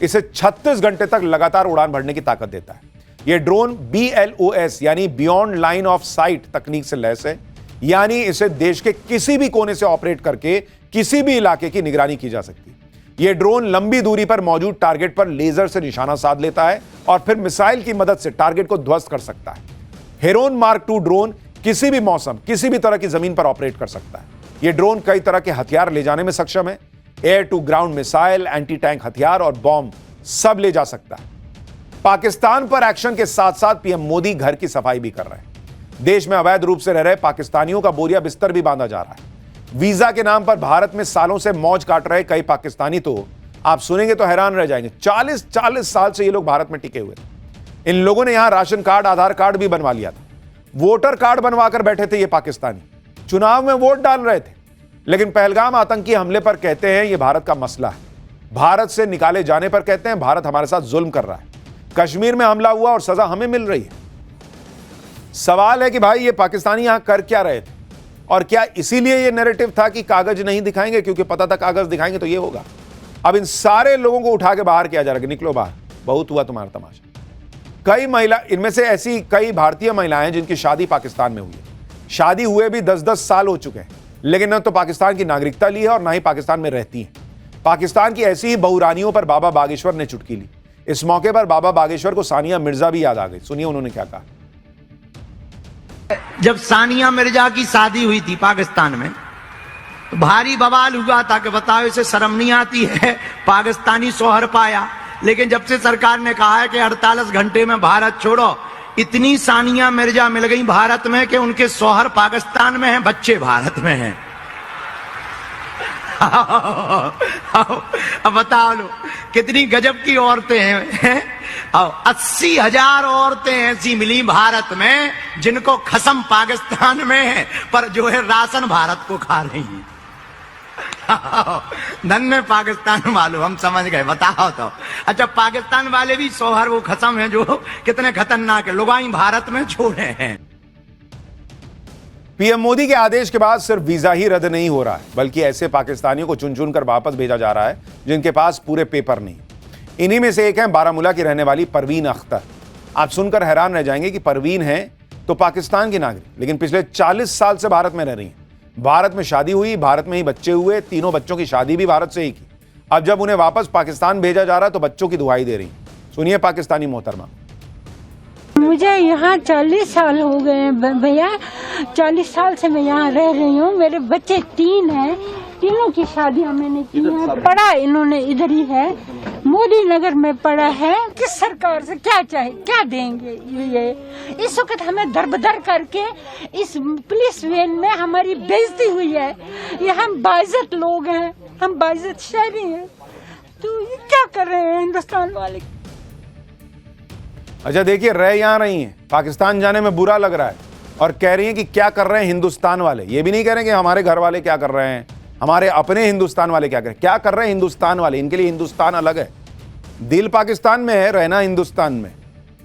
इसे 36 घंटे तक लगातार उड़ान भरने की ताकत देता है। यह ड्रोन BLOS यानी बियॉन्ड लाइन ऑफ साइट तकनीक से लैस है, यानी इसे देश के किसी भी कोने से ऑपरेट करके किसी भी इलाके की निगरानी की जा सकती है। यह ड्रोन लंबी दूरी पर मौजूद टारगेट पर लेजर से निशाना साध लेता है और फिर मिसाइल की मदद से टारगेट को ध्वस्त कर सकता है। हेरोन मार्क 2 ड्रोन किसी भी मौसम, किसी भी तरह की जमीन पर ऑपरेट कर सकता है। यह ड्रोन कई तरह के हथियार ले जाने में सक्षम है। Air to ground missile, anti tank हथियार और बॉम्ब सब ले जा सकता है। पाकिस्तान पर एक्शन के साथ साथ पीएम मोदी घर की सफाई भी कर रहे हैं। देश में अवैध रूप से रह रहे पाकिस्तानियों का बोरिया बिस्तर भी बांधा जा रहा है। वीजा के नाम पर भारत में सालों से मौज काट रहे कई पाकिस्तानी तो आप सुनेंगे तो हैरान रह जाएंगे। 40 साल से ये लोग भारत में टिके हुए थे। इन लोगों ने यहां राशन कार्ड, आधार कार्ड भी बनवा लिया था। वोटर कार्ड बनवाकर बैठे थे ये पाकिस्तानी, चुनाव में वोट डाल रहे थे। लेकिन पहलगाम आतंकी हमले पर कहते हैं यह भारत का मसला है। भारत से निकाले जाने पर कहते हैं भारत हमारे साथ जुल्म कर रहा है। कश्मीर में हमला हुआ और सजा हमें मिल रही है। सवाल है कि भाई ये पाकिस्तानी यहां कर क्या रहे थे, और क्या इसीलिए ये नैरेटिव था कि कागज नहीं दिखाएंगे, क्योंकि पता था कागज दिखाएंगे तो ये होगा। अब इन सारे लोगों को उठा के बाहर किया जा रहा है, निकलो बाहर, बहुत हुआ तुम्हारा तमाशा। कई महिला, इनमें से ऐसी कई भारतीय महिलाएं जिनकी शादी पाकिस्तान में हुई है। शादी हुए भी 10-10 साल हो चुके हैं, लेकिन न तो पाकिस्तान की नागरिकता ली है और ना ही पाकिस्तान में रहती हैं। पाकिस्तान की ऐसी ही बहुरानियों पर बाबा बागेश्वर ने चुटकी ली। इस मौके पर बाबा बागेश्वर को सानिया मिर्जा भी याद आ गई। सुनिए उन्होंने क्या कहा। जब सानिया मिर्जा की शादी हुई थी पाकिस्तान में तो भारी बवाल हुआ था कि बताओ इसे शर्म नहीं आती है, पाकिस्तानी शौहर पाया। लेकिन जब से सरकार ने कहा है कि 48 घंटे में भारत छोड़ो, इतनी सानिया मिर्जा मिल गई भारत में कि उनके शौहर पाकिस्तान में हैं, बच्चे भारत में हैं। अब बताओ लो कितनी गजब की औरतें हैं। 80,000 औरतें ऐसी मिली भारत में जिनको खसम पाकिस्तान में है, पर जो है राशन भारत को खा रही हैं। धन्य पाकिस्तान वालों, हम समझ गए। बताओ तो। अच्छा, पाकिस्तान वाले भी शौहर वो खसम है जो कितने खतरनाक है, लुगाई भारत में छोड़े हैं। पीएम मोदी के आदेश के बाद सिर्फ वीजा ही रद्द नहीं हो रहा है, बल्कि ऐसे पाकिस्तानियों को चुन चुन कर वापस भेजा जा रहा है जिनके पास पूरे पेपर नहीं। इन्हीं में से एक है बारामूला की रहने वाली परवीन अख्तर। आप सुनकर हैरान रह जाएंगे कि परवीन है तो पाकिस्तान की नागरिक, लेकिन पिछले 40 साल से भारत में रह रही हैं। भारत में शादी हुई, भारत में ही बच्चे हुए, तीनों बच्चों की शादी भी भारत से ही की। अब जब उन्हें वापस पाकिस्तान भेजा जा रहा है तो बच्चों की दुहाई दे रही। सुनिए पाकिस्तानी मोहतरमा। मुझे यहाँ 40 साल हो गए हैं भैया, 40 साल से मैं यहाँ रह रही हूँ। मेरे बच्चे 3 हैं, तीनों की शादियाँ मैंने की है। पढ़ा इन्होंने इधर ही है, मोदी नगर में पढ़ा है। किस सरकार से क्या चाहे, क्या देंगे ये। इस वक्त हमें दरबदर करके इस पुलिस वैन में हमारी बेइज्जती हुई है। ये हम बाइज्जत लोग हैं, हम बाइज्जत शहरी हैं, तो ये क्या कर रहे हैं हिंदुस्तान वाले। अच्छा देखिए, रह यहां रही हैं, पाकिस्तान जाने में बुरा लग रहा है और कह रही हैं कि क्या कर रहे हैं हिंदुस्तान वाले। ये भी नहीं कह रहे कि हमारे घर वाले क्या कर रहे हैं, हमारे अपने हिंदुस्तान वाले क्या कर रहे हैं हिंदुस्तान वाले। इनके लिए हिंदुस्तान अलग है, दिल पाकिस्तान में है, रहना हिंदुस्तान में।